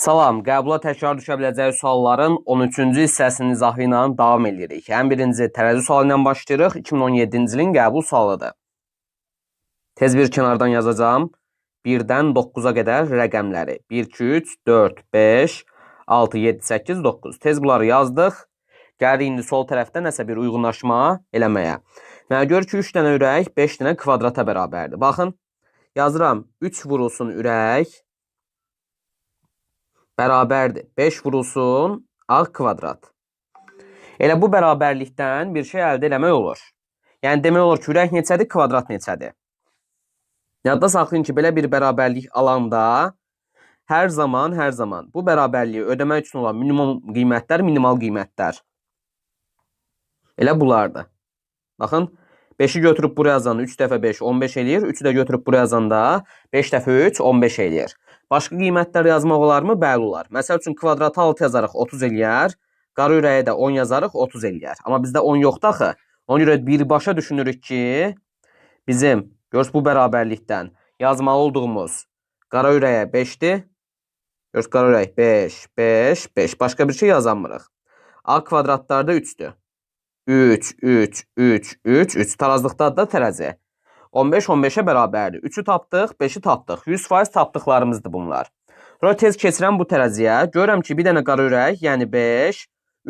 Salam, qəbula təkrar düşə biləcəyi sualların 13-cü hissəsinin izahı ilə davam edirik. Ən birinci tərəzi sualı ilə başlayırıq. 2017-ci ilin qəbul sualıdır. Tez bir kənardan yazacağım. 1-dən 9-a qədər rəqəmləri. 1, 2, 3, 4, 5, 6, 7, 8, 9. Tez bunları yazdıq. Gəlirik indi sol tərəfdə nəsə bir uyğunlaşma eləməyə. Mənə gör ki, 3 dənə ürək 5 dənə kvadrata bərabərdir. Baxın, yazıram 3 vurulsun ürək bərabərdir. 5 vurulsun ağ kvadrat. Elə bu bərabərlikdən bir şey əldə eləmək olur. Yəni demək olur ki, ürək neçədir, kvadrat neçədir? Yadda saxlayın ki, belə bir bərabərlik alanda hər zaman bu bərabərliyi ödəmək üçün olan minimum qiymətlər, minimal qiymətlər. Elə bunlardır. Baxın, 5-i götürüb buraya yazanda 3 dəfə 5, 15 eləyir. 3-ü də götürüb buraya yazanda 5 dəfə 3, 15 eləyir. Başqa qiymətlər yazmaq olar mı? Bəli olar. Məsəl üçün kvadratı 6 yazarıq, 30 eləyər. Qara ürəyə də 10 yazarıq, 30 eləyər. Amma bizdə 10 yoxdur axı. Ona görə birbaşa düşünürük ki, bizim görürsünüz bu bərabərlikdən yazmalı olduğumuz qara ürəyə 5-dir. Görürsünüz qara ürək 5, 5, 5. Başqa bir şey yazamırıq. A kvadratlarda 3-dür. 3, 3, 3, 3, 3. Tarazlıqda da tərəzi. 15, 15-ə bərabərdir. 3-ü tapdıq, 5-i tapdıq. 100% tapdıqlarımızdır bunlar. Sonra tez keçirəm bu tərəziyə. Görürəm ki, bir dənə qara ürək, yəni 5,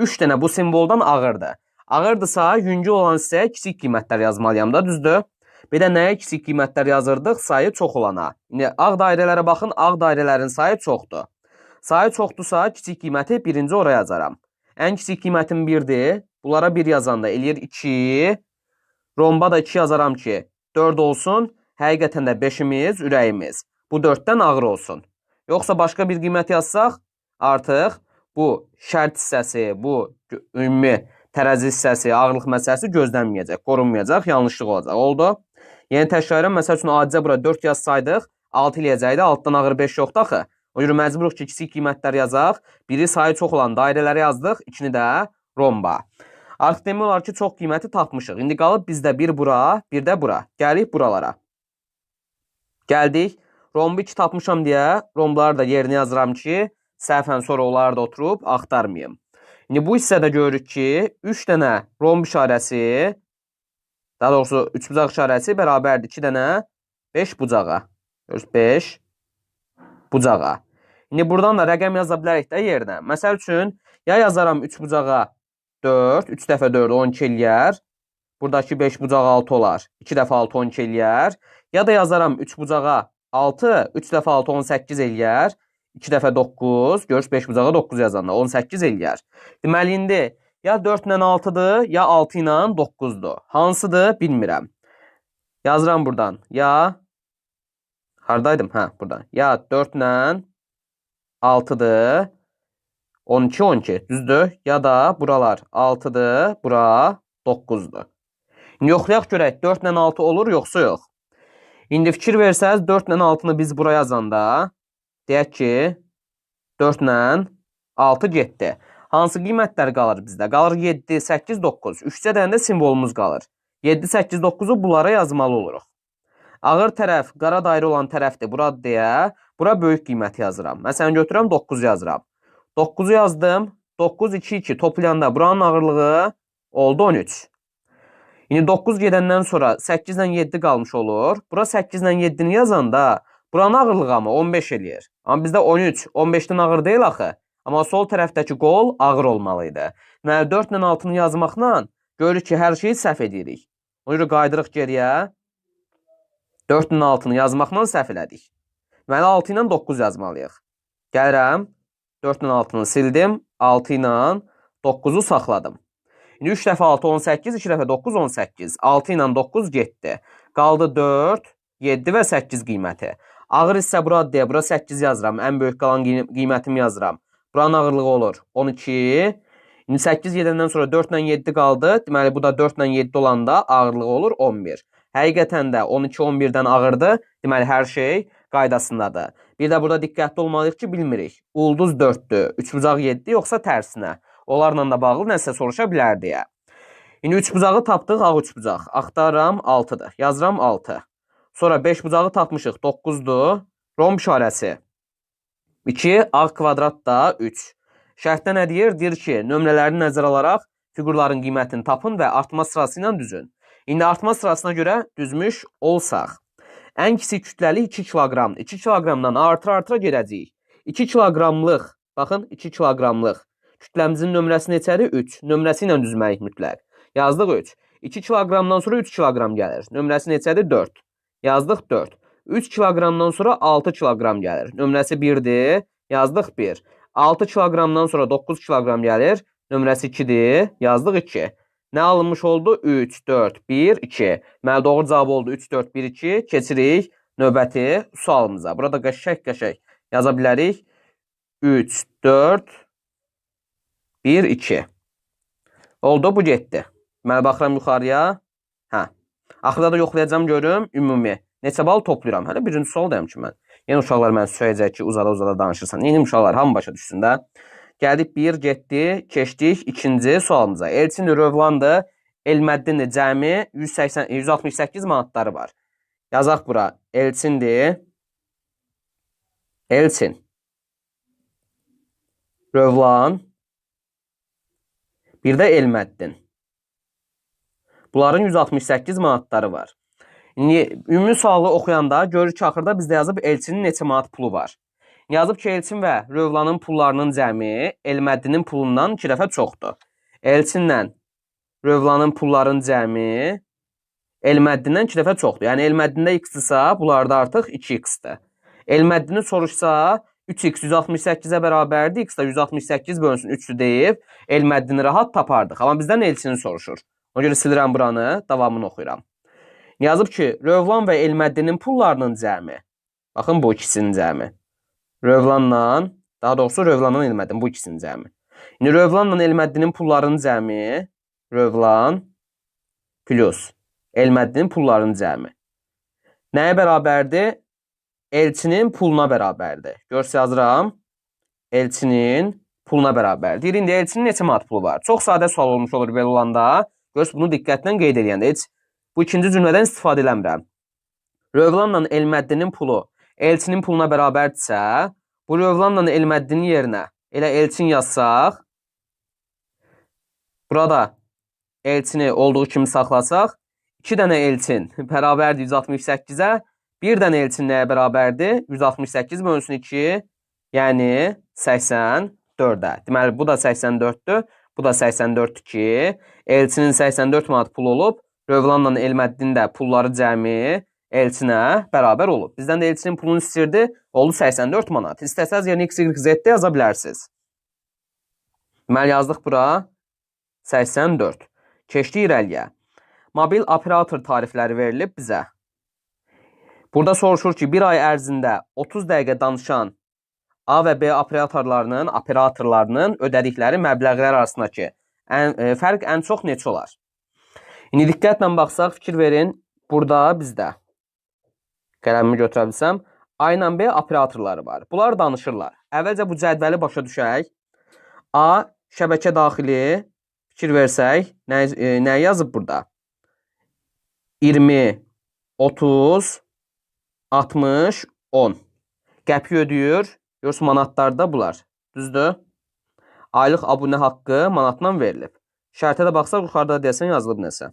3 dənə bu simvoldan ağırdır. Ağırdısa, yüngül olan hissəyə kiçik qiymətlər yazmalıyam da, düzdür? Bir də nəyə kiçik qiymətlər yazırdıq? Sayı çox olana. İndi ağ dairələrə baxın, ağ dairələrin sayı çoxdur. Sayı çoxdursa, kiçik qiyməti birinci oraya yazaram. Ən kiçik qiymətim 1-dir. Bunlara 1 yazanda eləyir 2. Romba da 2 yazaram ki, 4 olsun. Həqiqətən də 5-imiz, ürəyimiz. Bu 4-dən ağır olsun. Yoxsa başqa bir qiymət yazsaq, artıq bu şərt hissəsi, bu ümumi tərəzi hissəsi, ağırlıq məsələsi gözlənməyəcək, qorunmayacaq, yanlışlıq olacaq. Oldu. Yəni təkrar edirəm, məsəl üçün adicə bura 4 yazsaydıq, 6 eləyəcəkdi, altdan ağır 5 yoxdur axı. O görə məcburuq ki, kiçik qiymətlər yazaq. Biri sayı çox olan dairələri yazdıq, ikini də romba. Artıq demək olar ki, çox qiyməti tapmışıq. İndi qalıb bizdə bir bura, bir də bura. Gəlik buralara. Gəldik. Rombu 2 tapmışam deyə romları da yerinə yazıram ki, səhvən sonra onları da oturub axtarmayım. İndi bu hissədə görürük ki, 3 dənə romb işarəsi, daha doğrusu 3 bucaq işarəsi bərabərdir 2 dənə 5 bucağa. 5 bucağa. İndi buradan da rəqəm yaza bilərik də yerinə. Məsəl üçün, ya yazaram 3 bucağa 4, 3 dəfə 4, 12 eləyər. Buradakı 5 bucağı 6 olar. 2 dəfə 6, 12 eləyər. Ya da yazaram 3 bucağa 6, 3 dəfə 6, 18 eləyər. 2 dəfə 9, görüş 5 bucağa 9 yazanda 18 eləyər. Deməli, indi ya 4 ilə 6-dır, ya 6 ilə 9-dur. Hansıdır, bilmirəm. Yazıram buradan. Ya, haradaydım? Hə, buradan. Ya 4 ilə 6-dır. 12, 12, düzdür? Ya da buralar 6-dır, bura 9-dur. İndi yoxlayaq görək, 4 ilə 6 olur, yoxsa yox. İndi fikir versəz, 4 ilə 6-nı biz buraya yazanda, deyək ki, 4 ilə 6 getdi. Hansı qiymətlər qalır bizdə? Qalır 7, 8, 9. 3-cə dənə də simvolumuz qalır. 7, 8, 9-u bunlara yazmalı oluruq. Ağır tərəf, qara dairə olan tərəfdir, buradır deyə, bura böyük qiyməti yazıram. Məsələn, götürəm 9 yazıram. 9'u yazdım. 9, 2, 2 toplayanda buranın ağırlığı oldu 13. Yine 9 gedəndən sonra 8 ilə 7 qalmış olur. Bura 8 ilə 7'ni yazanda buranın ağırlığı ama 15 eləyir. Amma bizdə 13, 15'dən ağır deyil axı. Amma sol tərəfdəki qol ağır olmalıydı. Yəni 4 ilə 6'nı yazmaqla görürük ki, hər şeyi səhv edirik. Ona görə qaydırıq geriyə. 4 ilə 6'nı yazmaqla səhv elədik. Deməli 6 ilə 9 yazmalıyıq. Gəlirəm. 4 ilə 6'nı sildim. 6 ilə 9'u saxladım. İndi 3 dəfə 6, 18, 2 dəfə 9, 18. 6 ilə 9 getdi. Qaldı 4, 7 və 8 qiyməti. Ağır hissə buradır deyə, bura 8 yazıram. Ən böyük qalan qiymətimi yazıram. Buranın ağırlığı olur 12. İndi 8 gedəndən sonra 4 ilə 7 qaldı. Deməli, bu da 4 ilə 7 olanda ağırlığı olur 11. Həqiqətən də 12, 11-dən ağırdır. Deməli, hər şey qaydasındadır. Bir də burada diqqətli olmalıyıq ki, bilmirik. Ulduz 4'dür, 3 bucaq 7 yoxsa tərsinə. Onlarla da bağlı nəsə soruşa bilər deyə. İndi 3 bucağı tapdıq, ağ 3 bucaq. Axtarıram 6'dır. Yazıram 6. Sonra 5 bucağı tapmışıq, 9'dur. Romb işarəsi. 2 A kvadrat da 3. Şərtdə nə deyir? Deyir ki, nömrələrini nəzərə alaraq fiqurların qiymətini tapın və artma sırası ilə düzün. İndi artma sırasına görə düzmüş olsaq, ən kiçik kütləli 2 kiloqram. 2 kiloqramdan artıra gedəcəyik. 2 kiloqramlıq, baxın 2 kiloqramlıq kütləmizin nömrəsi neçədir? 3. Nömrəsi ilə düzməliyik mütləq. Yazdıq 3. 2 kiloqramdan sonra 3 kiloqram gəlir. Nömrəsi neçədir? 4. Yazdıq 4. 3 kiloqramdan sonra 6 kiloqram gəlir. Nömrəsi 1-dir. Yazdıq 1. 6 kiloqramdan sonra 9 kiloqram gəlir. Nömrəsi 2-dir. Yazdıq 2. Nə alınmış oldu? 3, 4, 1, 2. Deməli, doğru cavab oldu 3, 4, 1, 2. Keçirik növbəti sualımıza. Burada qəşəng yaza bilərik. 3, 4, 1, 2. Oldu, bu getdi. Deməli, baxıram yuxarıya. Hə. Axırda da yoxlayacağım, görüm, ümumi. Neçə bal toplayıram? Hələ birinci sual deyəm ki, mən. Yəni, uşaqlar mən söyləyəcək ki, uzada danışırsan. Yeni uşaqlar, hamı başa düşsün də. Gəldik, 1 getdi, keçdik ikinci sualımıza. Elçin Rövlandır, Elməddindir, cəmi 168 manatları var. Yazaq bura, Elçindir. Elçin. Rövlan. Bir də Elməddin. Bunların 168 manatları var. Ümumi sualı oxuyanda görür ki, axırda bizdə yazıb Elçinin neçə manat pulu var. Yazıb ki, Elçin və Rövlanın pullarının cəmi Elməddinin pulundan 2 dəfə çoxdur. Elçinlə Rövlanın pullarının cəmi Elməddindən 2 dəfə çoxdur. Yəni, Elməddində x-dırsa, bunlarda artıq 2x-dir. Elməddini soruşsa, 3x 168-ə bərabərdir, x da 168 bölünsün 3-ü deyib, Elməddini rahat tapardıq. Amma bizdən Elçini soruşur. Ona görə silirəm buranı, davamını oxuyuram. Yazıb ki, Rövlan və Elməddinin pullarının cəmi. Baxın, bu ikisinin cəmi. Rövlanla, daha doğrusu Rövlanla Elməddin, bu ikisinin cəmi. İndi Rövlanla Elməddinin pullarının cəmi, Rövlan plus Elməddinin pullarının cəmi. Nəyə bərabərdir? Elçinin puluna bərabərdir. Görsə yazıram, Elçinin puluna bərabərdir. Deyir, indi Elçinin neçə manat pulu var? Çox sadə sual olmuş olur belə olanda. Görsə, bunu diqqətlə qeyd edəndə. Heç bu ikinci cümlədən istifadə eləmirəm. Rövlanla Elməddinin pulu Elçinin puluna bərabərdirsə, bu Rövlanla Elməddinin yerinə elə Elçin yazsaq, burada Elçini olduğu kimi saxlasaq, 2 dənə Elçin bərabərdir 168-ə, 1 dənə Elçin nəyə bərabərdir? 168 bölünsün 2, yəni 84-ə. Deməli, bu da 84-dür, bu da 84-dür ki, Elçinin 84 manat pulu olub, Rövlanla Elməddinin də pulları cəmi Elçinə bərabər olub. Bizdən də Elçinin pulunu istirdi, oldu 84 manat. İstəsəz yerinə x, y, z də yaza bilərsiniz. Deməli, yazdıq bura 84. Keçdik irəliyə. Mobil operator tarifləri verilib bizə. Burada soruşur ki, bir ay ərzində 30 dəqiqə danışan A və B operatorlarının ödədikləri məbləğlər arasındakı fərq ən çox neçə olar? İndi diqqətlə baxsaq, fikir verin, burada bizdə qələmimi götürə bilsəm, A ilə B operatorları var. Bunlar danışırlar. Əvvəlcə bu cədvəli başa düşək. A, şəbəkə daxili, fikir versək, nə yazıb burada? 20, 30, 60, 10. Qəpik ödəyir. Görürsün, manatlarda bunlar. Düzdür? Aylıq abunə haqqı manatla verilib. Şərtə də baxsaq, yuxarıda deyəsən yazılıb nəsə.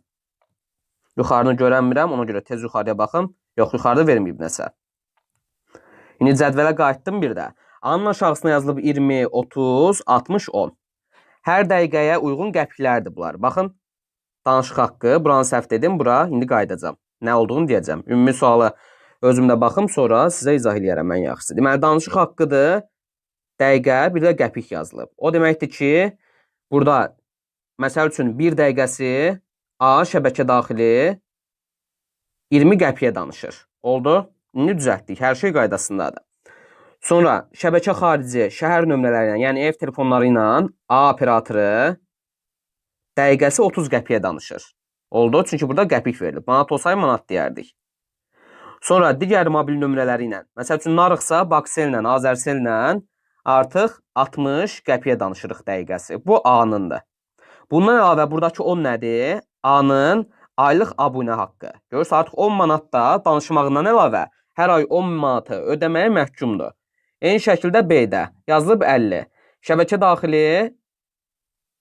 Yuxarını görənmirəm, ona görə tez yuxarıya baxım. Yox, yuxarıda verməyib nəsə. İndi cədvələ qayıtdım bir də. A-nın aşağısına yazılıb 20, 30, 60, 10. Hər dəqiqəyə uyğun qəpiklərdir bunlar. Baxın, danışıq haqqı, buranı səhv dedim, bura indi qayıdacam. Nə olduğunu deyəcəm. Ümumi sualı özümdə baxım, sonra sizə izah eləyərəm mən yaxşısı. Deməli, danışıq haqqıdır, dəqiqə, bir də qəpik yazılıb. O deməkdir ki, burada, məsəl üçün, 1 dəqiqəsi A şəbəkə daxili 20 qəpiyə danışır. Oldu? İndi düzəltdik, hər şey qaydasındadır. Sonra, şəbəkə xarici şəhər nömrələri ilə, yəni ev telefonları ilə A operatoru dəqiqəsi 30 qəpiyə danışır. Oldu? Çünki burada qəpik verilib. Manat olsaydı manat deyərdik. Sonra digər mobil nömrələri ilə, məsəl üçün narıqsa Baksel ilə, Azərsel ilə artıq 60 qəpiyə danışırıq dəqiqəsi. Bu A-nındır. Bundan əlavə buradakı 10 nədir? A-nın aylıq abunə haqqı. Görürsünüz, artıq 10 manat da danışmağından əlavə hər ay 10 manatı ödəməyə məhkumdur. Eyni şəkildə B-də yazılıb 50. Şəbəkə daxili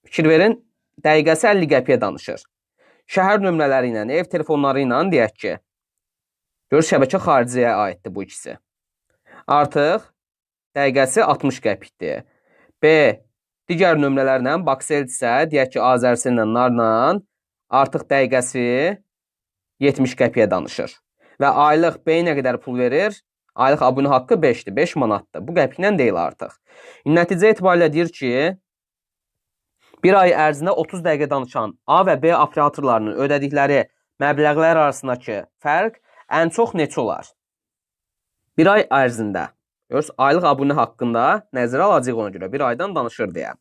fikir verin, dəqiqəsi 50 qəpiyə danışır. Şəhər nömrələri ilə, ev telefonları ilə deyək ki, gör şəbəkə xariciyə aiddir bu ikisi. Artıq dəqiqəsi 60 qəpikdir. B, digər nömrələrlə Baksel-dirsə, deyək ki, Azərcell ilə, narla artıq dəqiqəsi 70 qəpiyə danışır. Və aylıq B nə qədər pul verir? Aylıq abunə haqqı 5-dir, 5 manatdır. Bu qəpiklə deyil artıq. Nəticə etibarilə deyir ki, bir ay ərzində 30 dəqiqə danışan A və B operatorlarının ödədikləri məbləğlər arasındakı fərq ən çox neçə olar? Bir ay ərzində. Görürsünüz, aylıq abunə haqqında nəzərə alacaq ona görə. Bir aydan danışır deyə.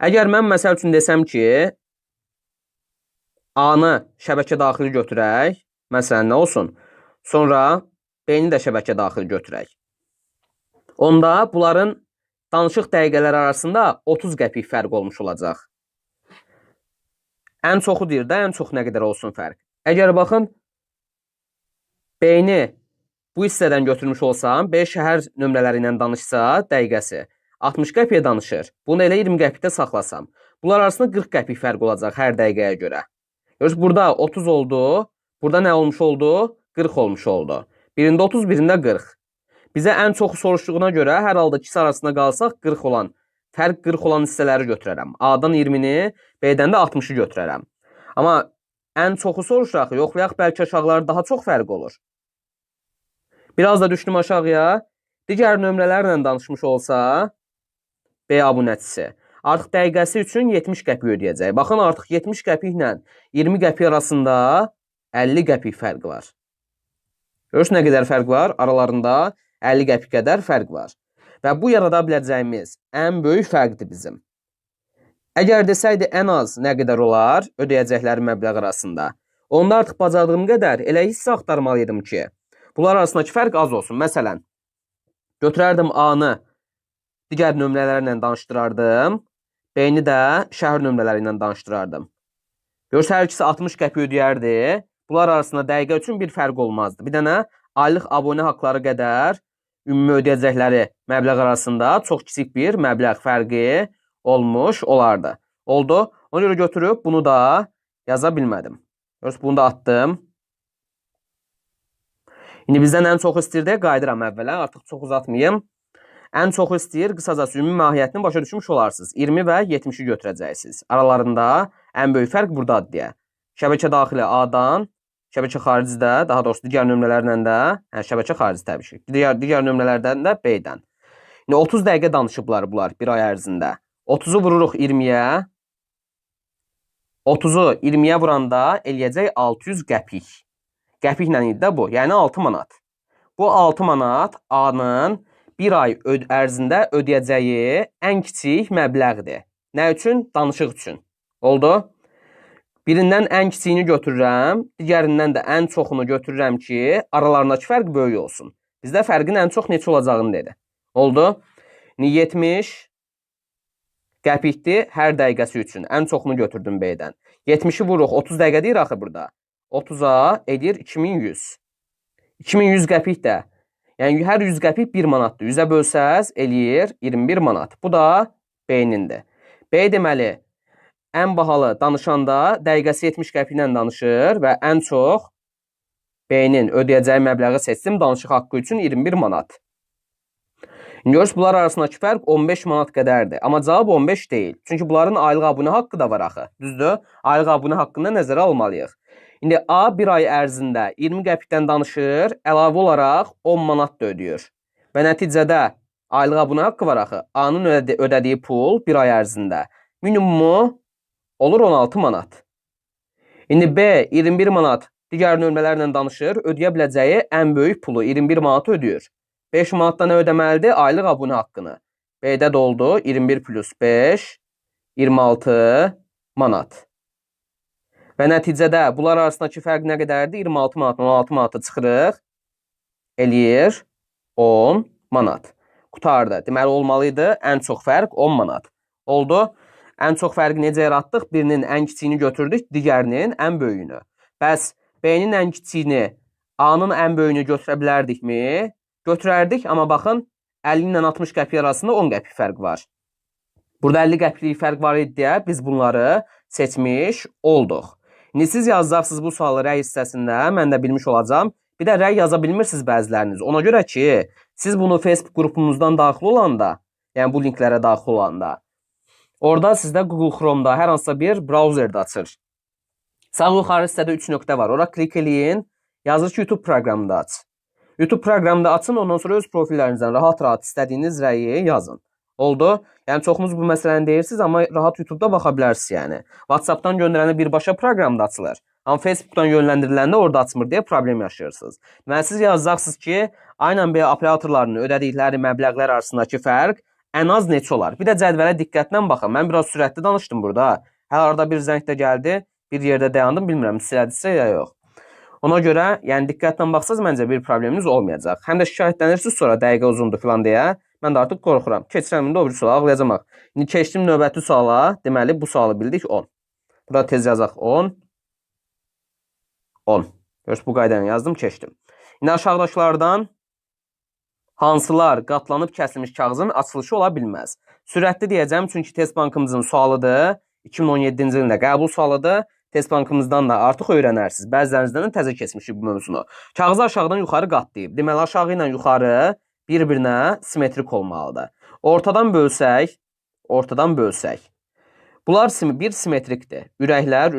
Əgər mən məsəl üçün desəm ki, A-nı şəbəkə daxili götürək, məsələn, nə olsun? Sonra B-ni də şəbəkə daxili götürək. Onda bunların danışıq dəqiqələri arasında 30 qəpik fərq olmuş olacaq. Ən çoxu deyir də, ən çox nə qədər olsun fərq. Əgər baxın, B-ni bu hissədən götürmüş olsam, B şəhər nömrələri ilə danışsa, dəqiqəsi 60 qəpiyə danışır. Bunu elə 20 qəpikdə saxlasam. Bunlar arasında 40 qəpik fərq olacaq hər dəqiqəyə görə. Görürsünüz, burada 30 oldu, burada nə olmuş oldu? 40 olmuş oldu. Birində 30, birində 40. Bizə ən çoxu soruşduğuna görə hər halda ikisi arasında qalsaq 40 olan, fərq 40 olan hissələri götürərəm. A-dan 20-ni, B-dən də 60-ı götürərəm. Amma ən çoxu soruşaq, yoxlayaq bəlkə aşağıları daha çox fərq olur. Biraz da düşdüm aşağıya. Digər nömrələrlə danışmış olsa, B abunəçisi artıq dəqiqəsi üçün 70 qəpik ödəyəcək. Baxın, artıq 70 qəpiklə 20 qəpik arasında 50 qəpik fərq var. Görürsünüz, nə qədər fərq var? Aralarında 50 qəpik qədər fərq var. Və bu yarada biləcəyimiz ən böyük fərqdir bizim. Əgər desəydi ən az nə qədər olar ödəyəcəkləri məbləğ arasında, onda artıq bacardığım qədər elə hissə axtarmalıydım ki, bunlar arasındakı fərq az olsun. Məsələn, götürərdim A-nı digər nömrələrlə danışdırardım, B-ni də şəhər nömrələri ilə danışdırardım. Görürsünüz, hər ikisi 60 qəpik ödəyərdi. Bunlar arasında dəqiqə üçün bir fərq olmazdı. Bir dənə aylıq abunə haqqları qədər ümumi ödəyəcəkləri məbləğ arasında çox kiçik bir məbləğ fərqi olmuş olardı. Oldu. Ona görə götürüb bunu da yaza bilmədim. Görürsünüz, bunu da atdım. İndi bizdən ən çox istəyir, qayıdıram əvvələ, artıq çox uzatmayım. Ən çox istəyir, qısacası ümumi mahiyyətini başa düşmüş olarsınız. 20 və 70-i götürəcəksiniz. Aralarında ən böyük fərq buradadır deyə. Şəbəkə daxili A-dan, şəbəkə xaricidə, daha doğrusu digər nömrələrlə də, şəbəkə xarici təbii ki, digər nömrələrdən də B-dən. İndi 30 dəqiqə danışıblar bunlar bir ay ərzində. 30-u vururuq 20-yə. 30-u 20-yə vuranda eləyəcək 600 qəpik. Qəpiklə idi də bu, yəni 6 manat. Bu 6 manat A-nın bir ay ərzində ödəyəcəyi ən kiçik məbləğdir. Nə üçün? Danışıq üçün. Oldu? Birindən ən kiçiyini götürürəm, digərindən də ən çoxunu götürürəm ki, aralarındakı fərq böyük olsun. Bizdə fərqin ən çox neçə olacağını dedi. Oldu? 70 qəpikdir hər dəqiqəsi üçün. Ən çoxunu götürdüm B-dən. 70-i vuruq, 30 dəqiqə deyir axı burada. 30-a edir 2100. 2100 qəpik də. Yəni hər 100 qəpik 1 manatdır. 100-ə bölsəz eləyir 21 manat. Bu da B-nindir. B deməli, ən bahalı danışanda dəqiqəsi 70 qəpiklə danışır və ən çox B-nin ödəyəcəyi məbləği seçdim danışıq haqqı üçün 21 manat. Görürsünüz, bunlar arasındakı fərq 15 manat qədərdir. Amma cavab 15 deyil. Çünki bunların aylıq abunə haqqı da var axı. Düzdür? Aylıq abunə haqqını nəzərə almalıyıq. İndi A bir ay ərzində 20 qəpikdən danışır, əlavə olaraq 10 manat da ödəyir. Və nəticədə aylıq abunə haqqı var axı. A-nın ödədiyi pul bir ay ərzində minimumu olur 16 manat. İndi B 21 manat digər nömrələrlə danışır, ödəyə biləcəyi ən böyük pulu 21 manat ödəyir. 5 manatdan nə ödəməlidir? Aylıq abunə haqqını. B-də də oldu 21 plus 5, 26 manat. Və nəticədə bunlar arasındakı fərq nə qədərdir? 26 manatdan 16 manatı çıxırıq, eləyir 10 manat. Qutardı. Deməli, olmalıydı ən çox fərq 10 manat. Oldu. Ən çox fərqi necə yaratdıq? Birinin ən kiçiyini götürdük, digərinin ən böyüyünü. Bəs B-nin ən kiçiyini A-nın ən böyüyünü götürə bilərdikmi? Götürərdik, amma baxın, 50 ilə 60 qəpik arasında 10 qəpik fərq var. Burada 50 qəpiklik fərq var idi deyə biz bunları seçmiş olduq. İndi siz yazacaqsınız bu sualı rəy hissəsində, mən də bilmiş olacağam. Bir də rəy yaza bilmirsiniz bəziləriniz. Ona görə ki, siz bunu Facebook qrupumuzdan daxil olanda, yəni bu linklərə daxil olanda, orada sizdə Google Chrome'da hər hansısa bir brauzerdə açır. Sağ yuxarı hissədə 3 nöqtə var. Ora klik eləyin. Yazır ki, YouTube proqramında aç. YouTube proqramında açın, ondan sonra öz profillərinizdən rahat-rahat istədiyiniz rəyi yazın. Oldu? Yəni çoxunuz bu məsələni deyirsiniz, amma rahat YouTube-da baxa bilərsiniz yəni. WhatsApp-dan göndərəndə birbaşa proqramda açılır. Amma Facebook-dan yönləndiriləndə orada açmır deyə problem yaşayırsınız. Deməli siz yazacaqsınız ki, aynen belə operatorların ödədikləri məbləğlər arasındakı fərq ən az neçə olar? Bir də cədvələ diqqətlə baxın. Mən biraz sürətli danışdım burada. Hər arada bir zəng də gəldi, bir yerdə dayandım, bilmirəm sizlədirsə ya yox. Ona görə, yəni diqqətlə baxsaz məncə bir probleminiz olmayacaq. Həm də şikayətlənirsiniz sonra dəqiqə uzundur filan deyə. Mən də artıq qorxuram. Keçirəm indi o bir suala ağlayacağım. İndi keçdim növbəti suala. Deməli bu sualı bildik 10. Burada tez yazaq 10. 10. Görürsünüz bu qaydanı yazdım, keçdim. İndi aşağıdakılardan hansılar qatlanıb kəsilmiş kağızın açılışı ola bilməz? Sürətli deyəcəm çünki test bankımızın sualıdır. 2017-ci ilində qəbul sualıdır. Test bankımızdan da artıq öyrənərsiniz. Bəzilərinizdən də təzə keçmişik bu mövzunu. Kağızı aşağıdan yuxarı qatlayıb. Deməli aşağı ilə yuxarı bir-birinə simetrik olmalıdır. Ortadan bölsək. Bunlar bir simetrikdir. Ürəklər.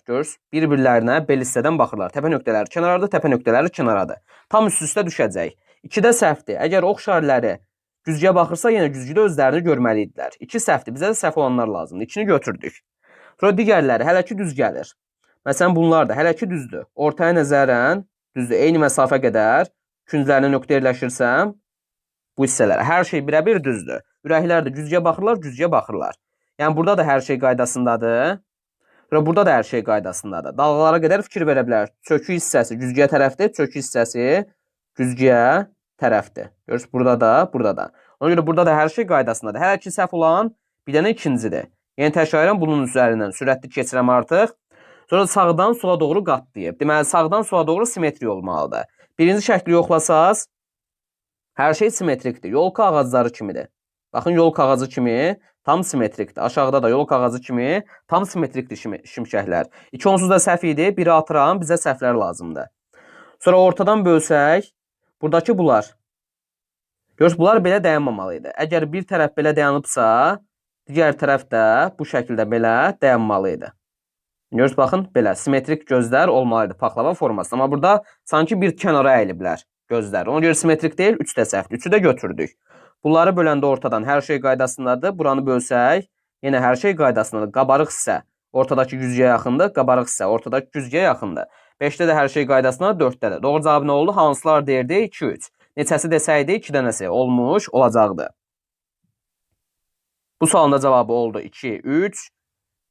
Görürsünüz, bir-birlərinə bel hissədən baxırlar. Təpə nöqtələri kənarda, təpə nöqtələri kənarada. Tam üst-üstə düşəcək. 2-də səhvdir. Əgər ox şarları güzgüyə baxırsa, yenə güzgüdə özlərini görməlidirlər. 2 səhvdir. Bizə də səhv olanlar lazımdır. 2-ni götürdük. Sonra digərləri hələ ki düz gəlir. Məsələn, bunlar da hələ ki düzdür. Ortaya nəzərən düzdür. Eyni məsafə qədər künclərinə nöqtə yerləşirsəm, bu hissələr hər şey birə-bir düzdür. Ürəklər də güzgüyə baxırlar. Yəni burada da hər şey qaydasındadır. Və burada da hər şey qaydasındadır. Dalğalara qədər fikir verə bilər. Çökü hissəsi güzgüyə tərəfdir, çökü hissəsi güzgüyə tərəfdir. Görürsünüz, burada da. Ona görə burada da hər şey qaydasındadır. Hələ ki səhv olan bir dənə ikincidir. Yəni təşəkkürəm bunun üzərindən sürətli keçirəm artıq. Sonra sağdan sola doğru qatlayıb. Deməli sağdan sola doğru simetri olmalıdır. Birinci şəkli yoxlasaz, hər şey simetrikdir. Yol kağızları kimidir. Baxın, yol kağızı kimi tam simetrikdir. Aşağıda da yol kağızı kimi tam simetrikdir şimşəklər. 2 onsuz da səhv idi. Biri atıram, bizə səhvlər lazımdır. Sonra ortadan bölsək, buradakı bunlar. Görürsünüz, bunlar belə dayanmamalıydı. Əgər bir tərəf belə dayanıbsa, digər tərəf də bu şəkildə belə dayanmalıydı. Görürsünüz, baxın, belə simetrik gözlər olmalıydı paxlava formasında. Amma burada sanki bir kənara əyiliblər gözlər. Ona görə simetrik deyil, 3 də səhvdir. 3-ü də götürdük. Bunları böləndə ortadan hər şey qaydasındadır. Buranı bölsək, yenə hər şey qaydasındadır. Qabarıq hissə ortadakı güzgüyə yaxındır, qabarıq hissə ortadakı güzgüyə yaxındır. 5-də də hər şey qaydasındadır, 4-də də. Doğru cavab nə oldu? Hansılar deyirdi? 2, 3. Neçəsi desəydi 2 dənəsi olmuş olacaqdı. Bu sualın da cavabı oldu 2, 3.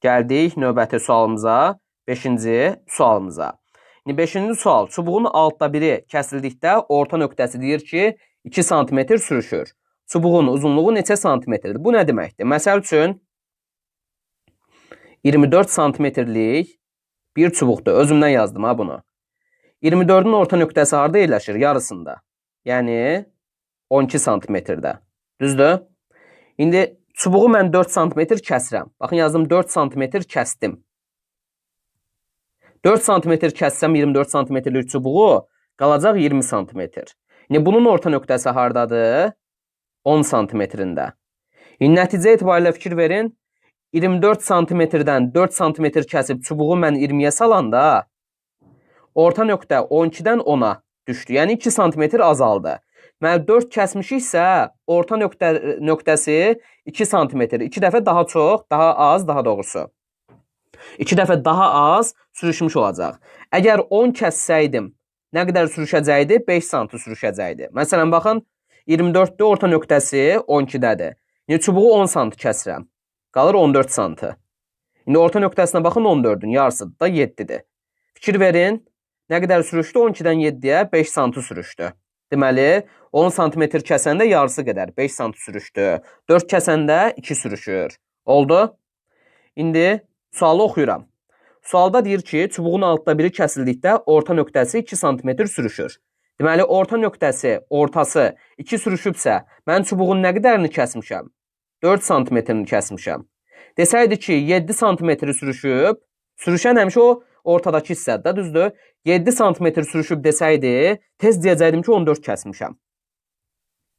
Gəldik növbəti sualımıza, 5-ci sualımıza. 5-ci sual. Çubuğun altda biri kəsildikdə orta nöqtəsi deyir ki, 2 sm sürüşür. Çubuğun uzunluğu neçə santimetrdir? Bu nə deməkdir? Məsəl üçün 24 santimetrlik bir çubuqdur. Özümdən yazdım ha bunu. 24-ün orta nöqtəsi harada yerləşir? Yarısında. Yəni 12 santimetrdə. Düzdür? İndi çubuğu mən 4 cm kəsirəm. Baxın, yazdım 4 cm kəsdim. 4 cm kəssəm 24 cm-lik çubuğu qalacaq 20 cm. İndi bunun orta nöqtəsi hardadır? 10 cm-də. İndi nəticə etibarilə fikir verin. 24 cm-dən 4 cm kəsib çubuğu mən 20-yə salanda orta nöqtə 12-dən 10-a düşdü. Yəni 2 cm azaldı. Mən 4 kəsmişiksə orta nöqtəsi 2 cm. 2 dəfə daha çox, daha az, daha doğrusu. 2 dəfə daha az sürüşmüş olacaq. Əgər 10 kəssəydim, nə qədər sürüşəcəkdi? 5 cm sürüşəcəkdi. Məsələn, baxın, 24-də orta nöqtəsi 12-dədir. İndi çubuğu 10 cm kəsirəm. Qalır 14 cm. İndi orta nöqtəsinə baxın, 14-ün yarısıdır da 7-dir. Fikir verin, nə qədər sürüşdü? 12-dən 7-yə 5 cm sürüşdü. Deməli, 10 cm kəsəndə yarısı qədər 5 cm sürüşdü. 4 kəsəndə 2 sürüşür. Oldu? İndi sualı oxuyuram. Sualda deyir ki, çubuğun altda biri kəsildikdə orta nöqtəsi 2 cm sürüşür. Deməli, orta nöqtəsi, ortası 2 sürüşübsə, mən çubuğun nə qədərini kəsmişəm? 4 santimetrini kəsmişəm. Desəydi ki, 7 santimetri sürüşüb, sürüşən həmişə o ortadakı hissədir də, düzdür? 7 santimetr sürüşüb desəydi, tez deyəcəkdim ki, 14 kəsmişəm.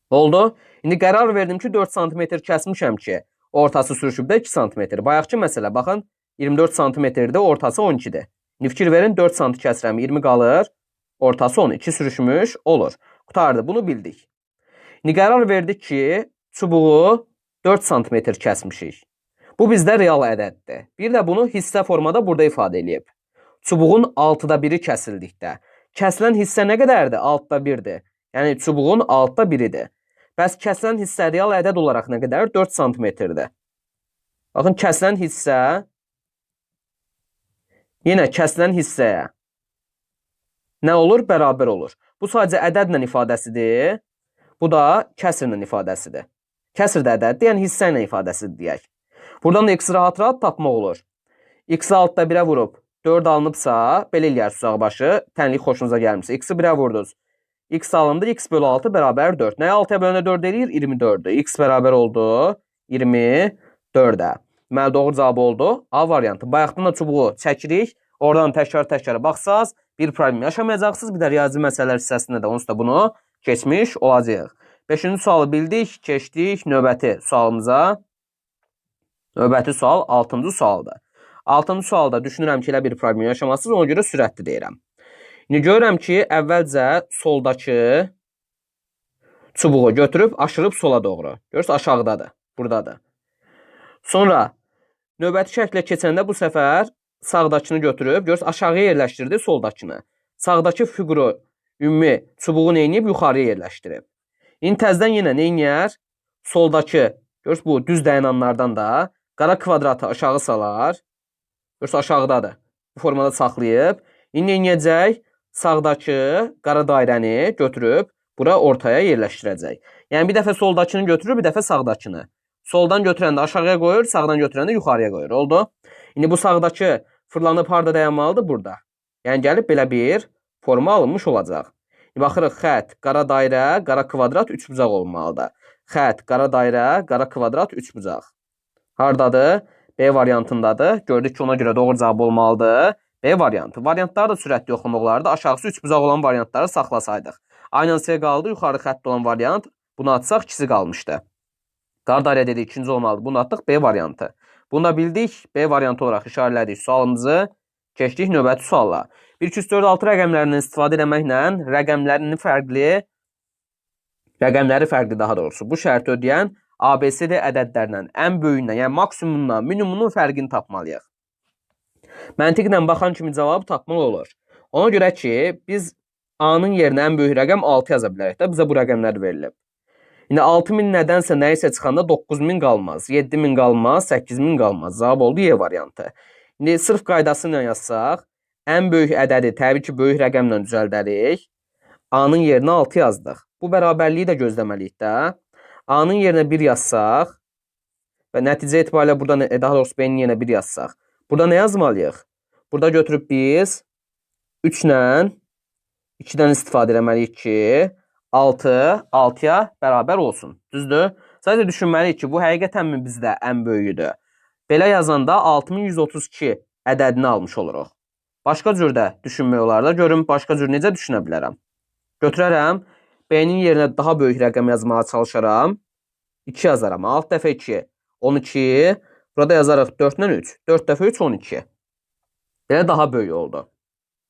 Oldu? İndi qərar verdim ki, 4 santimetr kəsmişəm ki, ortası sürüşüb də 2 santimetr. Bayaqki məsələ, baxın, 24 santimetrdir, ortası 12-dir. İndi fikir verin, 4 santi kəsirəm, 20 qalır, ortası 10, 2 sürüşmüş olur. Qutardı, bunu bildik. İndi qərar verdik ki, çubuğu 4 santimetr kəsmişik. Bu bizdə real ədəddir. Bir də bunu hissə formada burada ifadə edib. Çubuğun 6'da 1'i kəsildikdə. Kəsilən hissə nə qədərdir? 6'da 1'dir. Yəni çubuğun 6'da 1'idir. Bəs kəsilən hissə real ədəd olaraq nə qədər? 4 santimetrdir. Baxın, kəsilən hissə yenə kəsilən hissəyə nə olur? Bərabər olur. Bu sadəcə ədədlə ifadəsidir. Bu da kəsrlə ifadəsidir. Kəsr də ədəddir, yəni hissə ilə ifadəsidir deyək. Buradan da x rahat-rahat tapmaq olur. X-i 6'da 1'ə vurub 4 alınıbsa, belə eləyərsiniz uzaqbaşı, tənlik xoşunuza gəlmişsə. X-i 1'ə vurdunuz. X alındı, x bölü 6 bərabər 4. Nəyə 6'ya bölünə 4 eləyir? 24'dür. X bərabər oldu 24'ə. Deməli, doğru cavab oldu A variantı. Bayaqdan da çubuğu çəkirik. Oradan təkrar-təkrar baxsaz, bir problem yaşamayacaqsınız. Bir də riyazi məsələlər hissəsində də onsuz da bunu keçmiş olacaq. 5-ci sualı bildik, keçdik növbəti sualımıza. Növbəti sual 6-cı sualdır. 6-cı sualda düşünürəm ki, elə bir problem yaşamazsınız, ona görə sürətli deyirəm. İndi görürəm ki, əvvəlcə soldakı çubuğu götürüb, aşırıb sola doğru. Görürsünüz, aşağıdadır, buradadır. Sonra növbəti şəklə keçəndə bu səfər sağdakını götürüb, görürsünüz, aşağıya yerləşdirdi soldakını. Sağdakı fiquru ümumi çubuğu neyniyib, yuxarıya yerləşdirib. İndi təzdən yenə neyniyər? Soldakı, görürsünüz, bu düz dayananlardan da qara kvadratı aşağı salar. Görürsünüz, aşağıdadır. Bu formada saxlayıb. İndi neyniyəcək? Sağdakı qara dairəni götürüb, bura ortaya yerləşdirəcək. Yəni, bir dəfə soldakını götürür, bir dəfə sağdakını. Soldan götürəndə aşağıya qoyur, sağdan götürəndə yuxarıya qoyur. Oldu? İndi bu sağdakı fırlanıb harada dayanmalıdır? Burada. Yəni, gəlib belə bir forma alınmış olacaq. Baxırıq, xət, qara dairə, qara kvadrat, üçbucaq olmalıdır. Xət, qara dairə, qara kvadrat, üçbucaq. Haradadır? B variantındadır. Gördük ki, ona görə doğru cavab olmalıdır. B variantı. Variantları da sürətli yoxlamaq olardı. Aşağısı üçbucaq olan variantları saxlasaydıq. Aynen C qaldı. Yuxarı xəttdə olan variant. Bunu atsaq, ikisi qalmışdı. Qara dairə dedik, ikinci olmalıdır. Bunu atdıq, B variantı. Bunu da bildik. B variantı olaraq işarələdik sualımızı. Keçdik növbəti sualla. 1, 2, 3, 4, 6 rəqəmlərindən istifadə etməklə rəqəmləri fərqli daha doğrusu. Bu şərti ödəyən ABCD ədədlərlə ən böyüyündən, yəni maksimumdan minimumun fərqini tapmalıyıq. Məntiqlə baxan kimi cavabı tapmaq olur. Ona görə ki, biz A-nın yerinə ən böyük rəqəm 6 yaza bilərik də, bizə bu rəqəmlər verilib. İndi 6000 nədənsə nəyisə çıxanda 9000 qalmaz, 7000 qalmaz, 8000 qalmaz. Cavab oldu Y variantı. İndi sırf qaydası ilə yazsaq, ən böyük ədədi təbii ki, böyük rəqəmlə düzəldərik. A-nın yerinə 6 yazdıq. Bu bərabərliyi də gözləməliyik də. A-nın yerinə 1 yazsaq və nəticə etibarilə burada, daha doğrusu B-nin yerinə 1 yazsaq. Burada nə yazmalıyıq? Burada götürüb biz 3 ilə 2-dən istifadə etməliyik ki, 6 6-ya bərabər olsun. Düzdür? Sadəcə düşünməliyik ki, bu həqiqətənmi bizdə ən böyüdür? Belə yazanda 6132 ədədini almış oluruq. Başqa cür də düşünmək olar da. Görün, başqa cür necə düşünə bilərəm? Götürərəm. B-nin yerinə daha böyük rəqəm yazmağa çalışaram. 2 yazaram. 6 dəfə 2, 12. Burada yazarıq 4-dən 3. 4 dəfə 3, 12. Belə daha böyük oldu.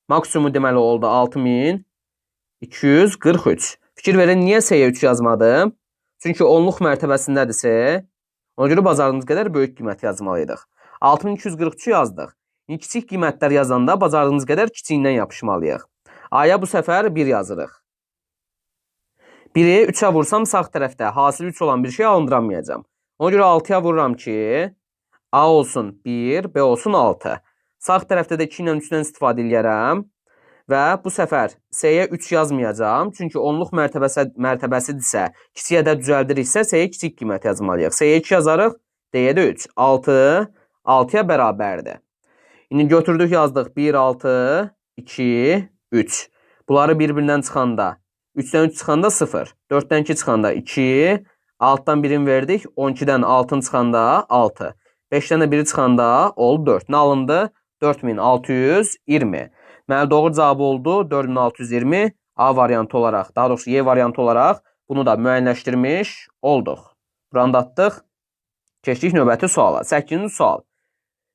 Maksimumu deməli oldu 6243. Fikir verin, niyə S-yə 3 yazmadım? Çünki onluq mərtəbəsindədirsə, ona görə bacardığımız qədər böyük qiymət yazmalıydıq. 6243 yazdıq. Kiçik qiymətlər yazanda bacardığınız qədər kiçiyindən yapışmalıyıq. A-ya bu səfər 1 yazırıq. 1-i 3-ə vursam sağ tərəfdə hasili 3 olan bir şey alındıramayacam. Ona görə 6-ya vururam ki, A olsun 1, B olsun 6. Sağ tərəfdə də 2 ilə 3-dən istifadə edərəm. Və bu səfər S-yə 3 yazmayacam. Çünki onluq mərtəbəsidirsə, kiçiyə də düzəldiriksə, S-yə kiçik qiymət yazmalıyıq. S-yə 2 yazarıq, D-yə də 3. 6, 6-ya bərabərdir. İndi götürdük, yazdıq 1, 6, 2, 3. Bunları bir-birindən çıxanda 3-dən 3 çıxanda 0. 4-dən 2 çıxanda 2. 6-dan 1-in verdik. 12-dən 6-ın çıxanda 6. 5-dən də 1 çıxanda oldu 4. Nə alındı? 4620. Deməli, doğru cavabı oldu 4620. A variantı olaraq, daha doğrusu Y variantı olaraq bunu da müəyyənləşdirmiş olduq. Buranı da atdıq. Keçdik növbəti suala. 8-ci sual.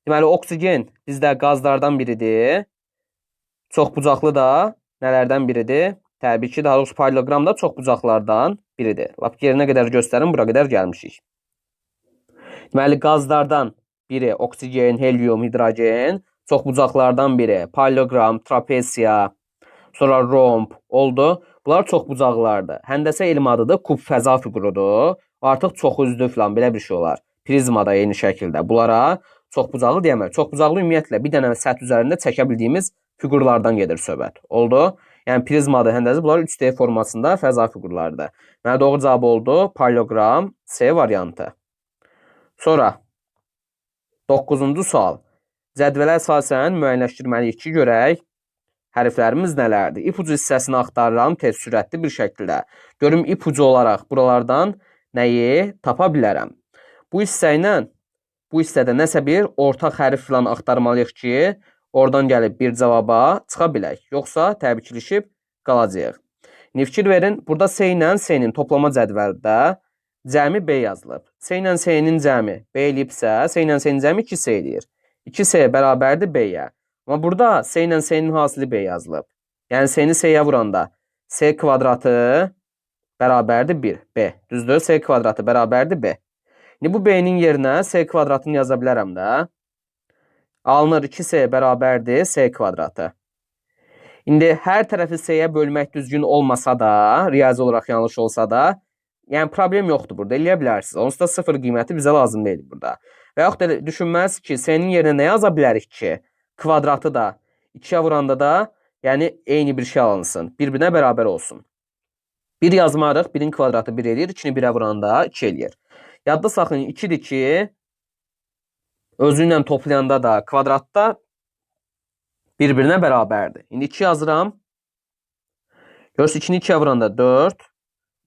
Deməli, oksigen bizdə qazlardan biridir. Çoxbucaqlı da nələrdən biridir? Təbii ki, daha doğrusu parallelogram da çoxbucaqlardan biridir. Lap yerinə qədər göstərin, bura qədər gəlmişik. Deməli, qazlardan biri oksigen, helyum, hidrogen, çoxbucaqlardan biri parallelogram, trapesiya, sonra romb oldu. Bunlar çoxbucaqlardır. Həndəsə elm adı da kub fəza fiqurudur. Artıq çoxüzlü falan belə bir şey olar. Prizmada eyni şəkildə. Bunlara çoxbucaqlı deyəmək. Çoxbucaqlı ümumiyyətlə bir dənə səth üzərində çəkə bildiyimiz fiqurlardan gedir söhbət. Oldu? Yəni prizmada, həndəsə bunlar 3D formasında fəza fiqurlardır. Yəni doğru cavab oldu parallelogram C variantı. Sonra 9-cu sual. Cədvələ əsasən müəyyənləşdirməliyik ki, görək hərflərimiz nələrdir? İpucu hissəsini axtarıram tez sürətli bir şəkildə. Görüm ipucu olaraq buralardan nəyi tapa bilərəm? Bu hissədə nəsə bir ortaq hərf falan axtarmalıyıq ki, oradan gəlib bir cavaba çıxa bilək. Yoxsa təbii qalacaq. Fikir verin, burada S ilə S-nin toplama cədvəldə cəmi B yazılıb. S ilə S-nin cəmi B eləyibsə, S ilə S-nin cəmi 2S eləyir. 2S bərabərdir B-yə. Amma burada S ilə S-nin hasili B yazılıb. Yəni S-ni S-yə vuranda S kvadratı bərabərdir 1. B. Düzdür? S kvadratı bərabərdir B. İndi bu B-nin yerinə S kvadratını yaza bilərəm də. Alınır 2S bərabərdir S kvadratı. İndi hər tərəfi S-yə bölmək düzgün olmasa da, riyazi olaraq yanlış olsa da, yəni problem yoxdur burada, eləyə bilərsiniz. Onsuz da 0 qiyməti bizə lazım deyil burada. Və yaxud da düşünməz ki, S-nin yerinə nə yaza bilərik ki, kvadratı da 2-yə vuranda da, yəni eyni bir şey alınsın, bir-birinə bərabər olsun. 1 yazmarıq, 1-in kvadratı 1 eləyir, 2-ni 1-ə vuranda 2 eləyir. Yadda saxlayın, 2-dir ki, özü ilə toplayanda da kvadratda bir-birinə bərabərdir. İndi 2 yazıram. Görürsünüz, 2-ni 2-yə vuranda 4,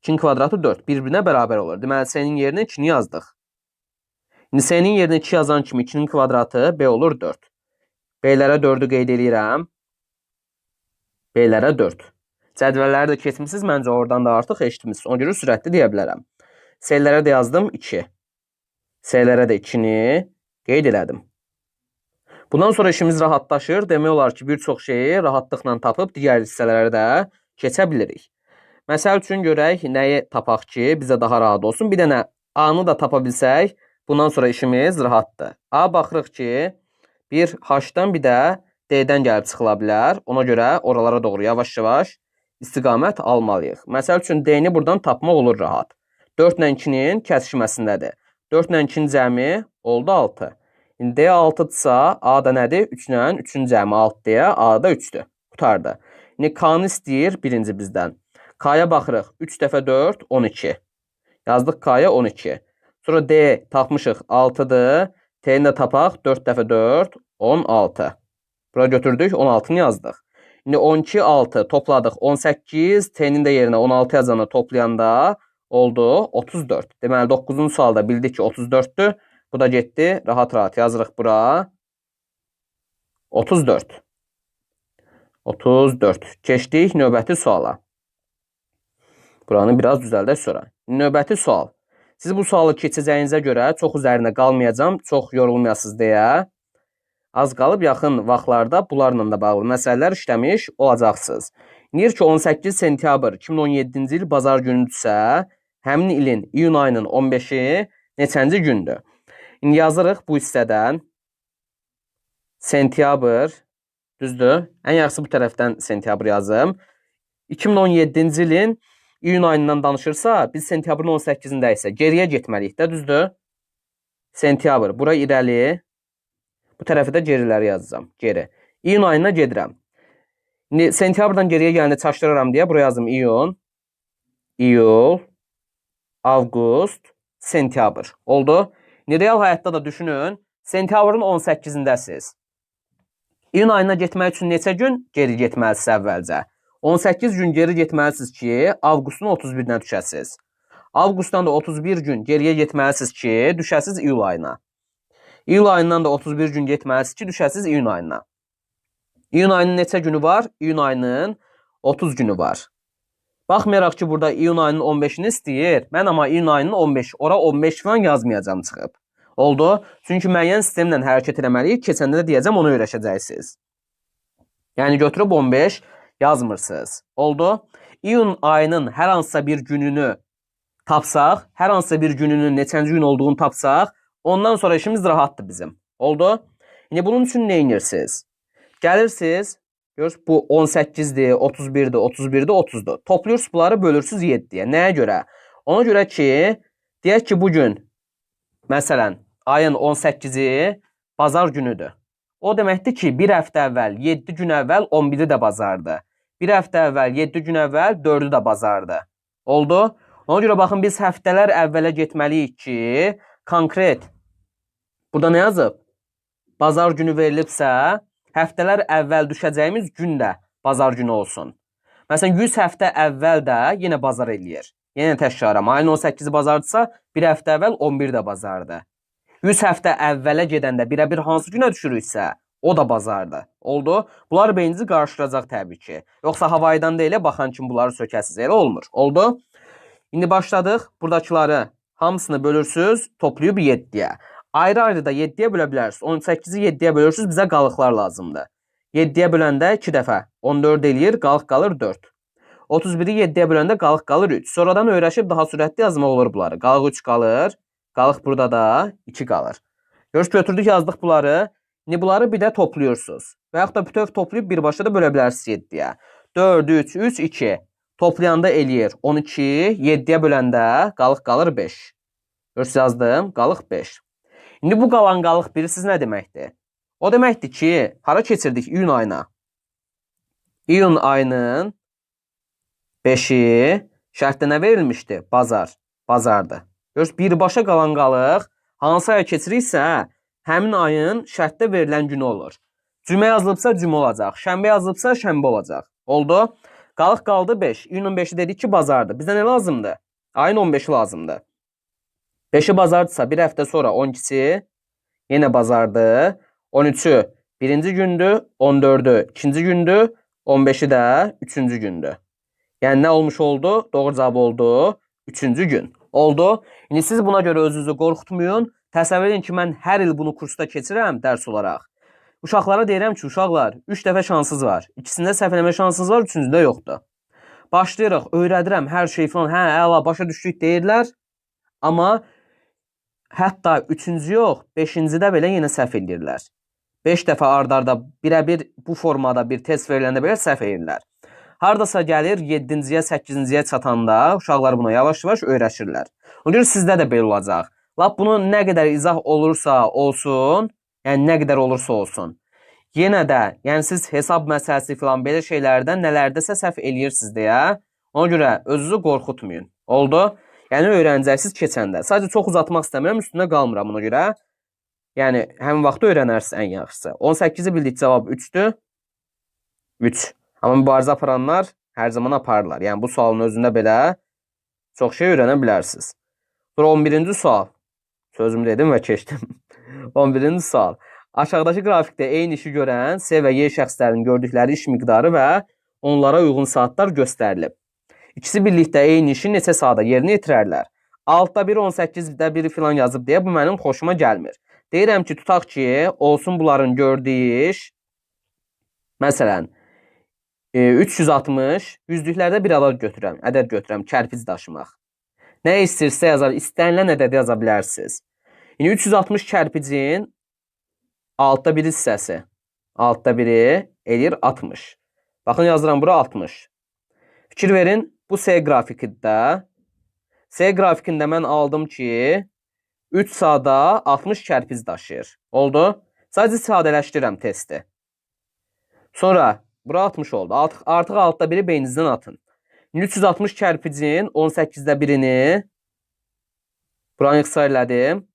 2-nin kvadratı 4, bir-birinə bərabər olur. Deməli, S-nin yerinə 2-ni yazdıq. İndi S-nin yerinə 2 yazan kimi 2-nin kvadratı B olur 4. B-lərə 4-ü qeyd edirəm. B-lərə 4. Cədvəlləri də keçmişsiniz, məncə oradan da artıq eşitmişsiniz. Ona görə sürətli deyə bilərəm. S-lərə də yazdım 2. S-lərə də 2-ni qeyd elədim. Bundan sonra işimiz rahatlaşır. Demək olar ki, bir çox şeyi rahatlıqla tapıb digər hissələrə də keçə bilirik. Məsəl üçün görək, nəyi tapaq ki, bizə daha rahat olsun. Bir dənə A-nı da tapa bilsək, bundan sonra işimiz rahatdır. A baxırıq ki, bir H-dan bir də D-dən gəlib çıxıla bilər. Ona görə oralara doğru yavaş-yavaş istiqamət almalıyıq. Məsəl üçün D-ni buradan tapmaq olur rahat. 4 ilə 2-nin kəsişməsindədir. 4 ilə 2-nin cəmi oldu 6. İndi D 6-dırsa, A da nədir? 3 ilə 3-ün cəmi 6-dır, A da 3-dür. Qutardı. İndi K-nı istəyir birinci bizdən. K-ya baxırıq. 3 dəfə 4, 12. Yazdıq K-ya 12. Sonra D tapmışıq 6-dır. T-ni də tapaq. 4 dəfə 4, 16. Bura götürdük, 16-nı yazdıq. İndi 12, 6 topladıq. 18, T-nin də yerinə 16 yazanı toplayanda oldu 34. Deməli, 9-cu sualda bildik ki, 34-dür. Bu da getdi. Rahat-rahat yazırıq bura. 34. 34. Keçdik növbəti suala. Buranı biraz düzəldək sonra. Növbəti sual. Siz bu sualı keçəcəyinizə görə çox üzərində qalmayacağım. Çox yorulmayasınız deyə. Az qalıb yaxın vaxtlarda bunlarla da bağlı məsələlər işləmiş olacaqsınız. Deyir ki, 18 sentyabr 2017-ci il bazar günüdürsə, həmin ilin iyun ayının 15-i neçənci gündür? İndi yazırıq bu hissədən sentyabr, düzdür? Ən yaxşısı bu tərəfdən sentyabr yazım. 2017-ci ilin iyun ayından danışırsa, biz sentyabrın 18-də isə geriyə getməliyik də, düzdür? Sentyabr, bura irəli, bu tərəfi də geriləri yazacağım, geri. İyun ayına gedirəm. İndi sentyabrdan geriyə gələni çaşdıraram deyə buraya yazdım iyun, iyul, avqust, sentyabr. Oldu. İndi real həyatda da düşünün, sentyabrın 18-indəsiz. İyun ayına getmək üçün neçə gün geri getməlisiniz əvvəlcə? 18 gün geri getməlisiniz ki, avqustun 31-nə düşəsiz. Avqustdan da 31 gün geriyə getməlisiniz ki, düşəsiz iyul ayına. İyul ayından da 31 gün getməlisiniz ki, düşəsiz iyun ayına. İyun ayının neçə günü var? İyun ayının 30 günü var. Baxmayaraq ki, burada iyun ayının 15-ini istəyir. Mən amma iyun ayının 15, ora 15 falan yazmayacağım çıxıb. Oldu? Çünki müəyyən sistemlə hərəkət eləməliyik. Keçəndə də deyəcəm, onu öyrəşəcəksiniz. Yəni götürüb 15 yazmırsınız. Oldu? İyun ayının hər hansısa bir gününü tapsaq, hər hansısa bir gününün neçənci gün olduğunu tapsaq, ondan sonra işimiz rahatdır bizim. Oldu? İndi bunun üçün nə edirsiniz? Gəlirsiniz, görürsünüz bu 18-dir, 31-dir, 31-dir, 30-dur. Toplayırsınız bunları, bölürsünüz 7-yə. Nəyə görə? Ona görə ki, deyək ki, bugün, məsələn, ayın 18-i bazar günüdür. O deməkdir ki, bir həftə əvvəl, 7 gün əvvəl 11-i də bazardır. Bir həftə əvvəl, 7 gün əvvəl 4-ü də bazardır. Oldu? Ona görə baxın, biz həftələr əvvələ getməliyik ki, konkret, burada nə yazıb? Bazar günü verilibsə, həftələr əvvəl düşəcəyimiz gün də bazar günü olsun. Məsələn, 100 həftə əvvəl də yenə bazar eləyir. Yenə təşkiləram. Ayın 18-i bazardırsa, bir həftə əvvəl 11 də bazardır. 100 həftə əvvələ gedəndə birə-bir hansı günə düşürüksə, o da bazardır. Oldu? Bunlar beyninizi qarışdıracaq təbii ki. Yoxsa havaydan da elə baxan kimi bunları sökəsiz. Elə olmur. Oldu? İndi başladıq. Buradakıları hamısını bölürsünüz, toplayıb 7-yə. Ayrı-ayrı da 7-yə bölə bilərsiniz. 18-i 7-yə bölürsünüz, bizə qalıqlar lazımdır. 7-yə böləndə 2 dəfə 14 eləyir, qalıq qalır 4. 31-i 7-yə böləndə qalıq qalır 3. Sonradan öyrəşib daha sürətli yazmaq olur bunları. Qalıq 3 qalır, qalıq burada da 2 qalır. Görüş götürdük, yazdıq bunları. İndi bunları bir də toplayırsınız. Və yaxud da bütöv toplayıb birbaşa da bölə bilərsiniz 7-yə. 4, 3, 3, 2. Toplayanda eləyir 12, 7-yə böləndə qalıq qalır 5. Görüş yazdım, qalıq 5. İndi bu qalan qalıq bilirsiniz nə deməkdir? O deməkdir ki, hara keçirdik iyun ayına? İyun ayının 5-i şərtdə nə verilmişdi? Bazar. Bazardır. Görürsünüz, birbaşa qalan qalıq hansı aya keçiriksə, həmin ayın şərtdə verilən günü olur. Cümə yazılıbsa cümə olacaq. Şənbə yazılıbsa şənbə olacaq. Oldu? Qalıq qaldı 5. İyunun 5-i dedik ki, bazardır. Bizə nə lazımdır? Ayın 15-i lazımdır. 5-i bazardırsa, bir həftə sonra 12-si yenə bazardır. 13-ü birinci gündür, 14-ü ikinci gündür, 15-i də üçüncü gündür. Yəni nə olmuş oldu? Doğru cavab oldu. Üçüncü gün. Oldu. İndi siz buna görə özünüzü qorxutmayın. Təsəvvür edin ki, mən hər il bunu kursda keçirəm dərs olaraq. Uşaqlara deyirəm ki, uşaqlar, 3 dəfə şansınız var. İkisində səhv eləmə şansınız var, üçüncüdə yoxdur. Başlayırıq, öyrədirəm hər şey falan. Hə, əla, başa düşdük deyirlər. Amma hətta üçüncü yox, 5-cidə belə yenə səhv edirlər. 5 dəfə ard-arda birə-bir bu formada bir test veriləndə belə səhv edirlər. Hardasa gəlir 7-ciyə, 8-ciyə çatanda uşaqlar buna yavaş-yavaş öyrəşirlər. Ona görə sizdə də belə olacaq. Lap bunun nə qədər izah olursa olsun, yəni nə qədər olursa olsun. Yenə də, yəni siz hesab məsələsi falan belə şeylərdən nələrdəsə səhv eləyirsiniz deyə, ona görə özünüzü qorxutmayın. Oldu? Yəni öyrənəcəksiniz keçəndə. Sadəcə çox uzatmaq istəmirəm, üstünə qalmıram ona görə. Yəni həmin vaxtda öyrənərsiniz ən yaxşısı. 18-i bildik, cavab 3-dür. 3. Amma mübarizə aparanlar hər zaman aparırlar. Yəni bu sualın özündə belə çox şey öyrənə bilərsiniz. Sonra 11-ci sual. Sözümü dedim və keçdim. 11-ci sual. Aşağıdakı qrafikdə eyni işi görən S və Y şəxslərinin gördükləri iş miqdarı və onlara uyğun saatlar göstərilib. İkisi birlikdə eyni işi neçə saata yerinə yetirərlər? Altda 1, 18-də 1 filan yazıb deyə bu mənim xoşuma gəlmir. Deyirəm ki, tutaq ki, olsun bunların gördüyü iş, məsələn, 360, yüzlüklərdə bir ədəd götürəm, kərpic daşımaq. Nə istəyirsə yazar, istənilən ədədi yaza bilərsiniz. Yəni 360 kərpicin altda bir hissəsi, altda biri eləyir 60. Baxın, yazıram bura 60. Fikir verin, bu S qrafikində. S qrafikində mən aldım ki, 3 saata 60 kərpic daşıyır. Oldu? Sadəcə sadələşdirirəm testi. Sonra bura 60 oldu. Artıq altda biri beyninizdən atın. 360 kərpicin 18-də birini buranı ixtisar elədim.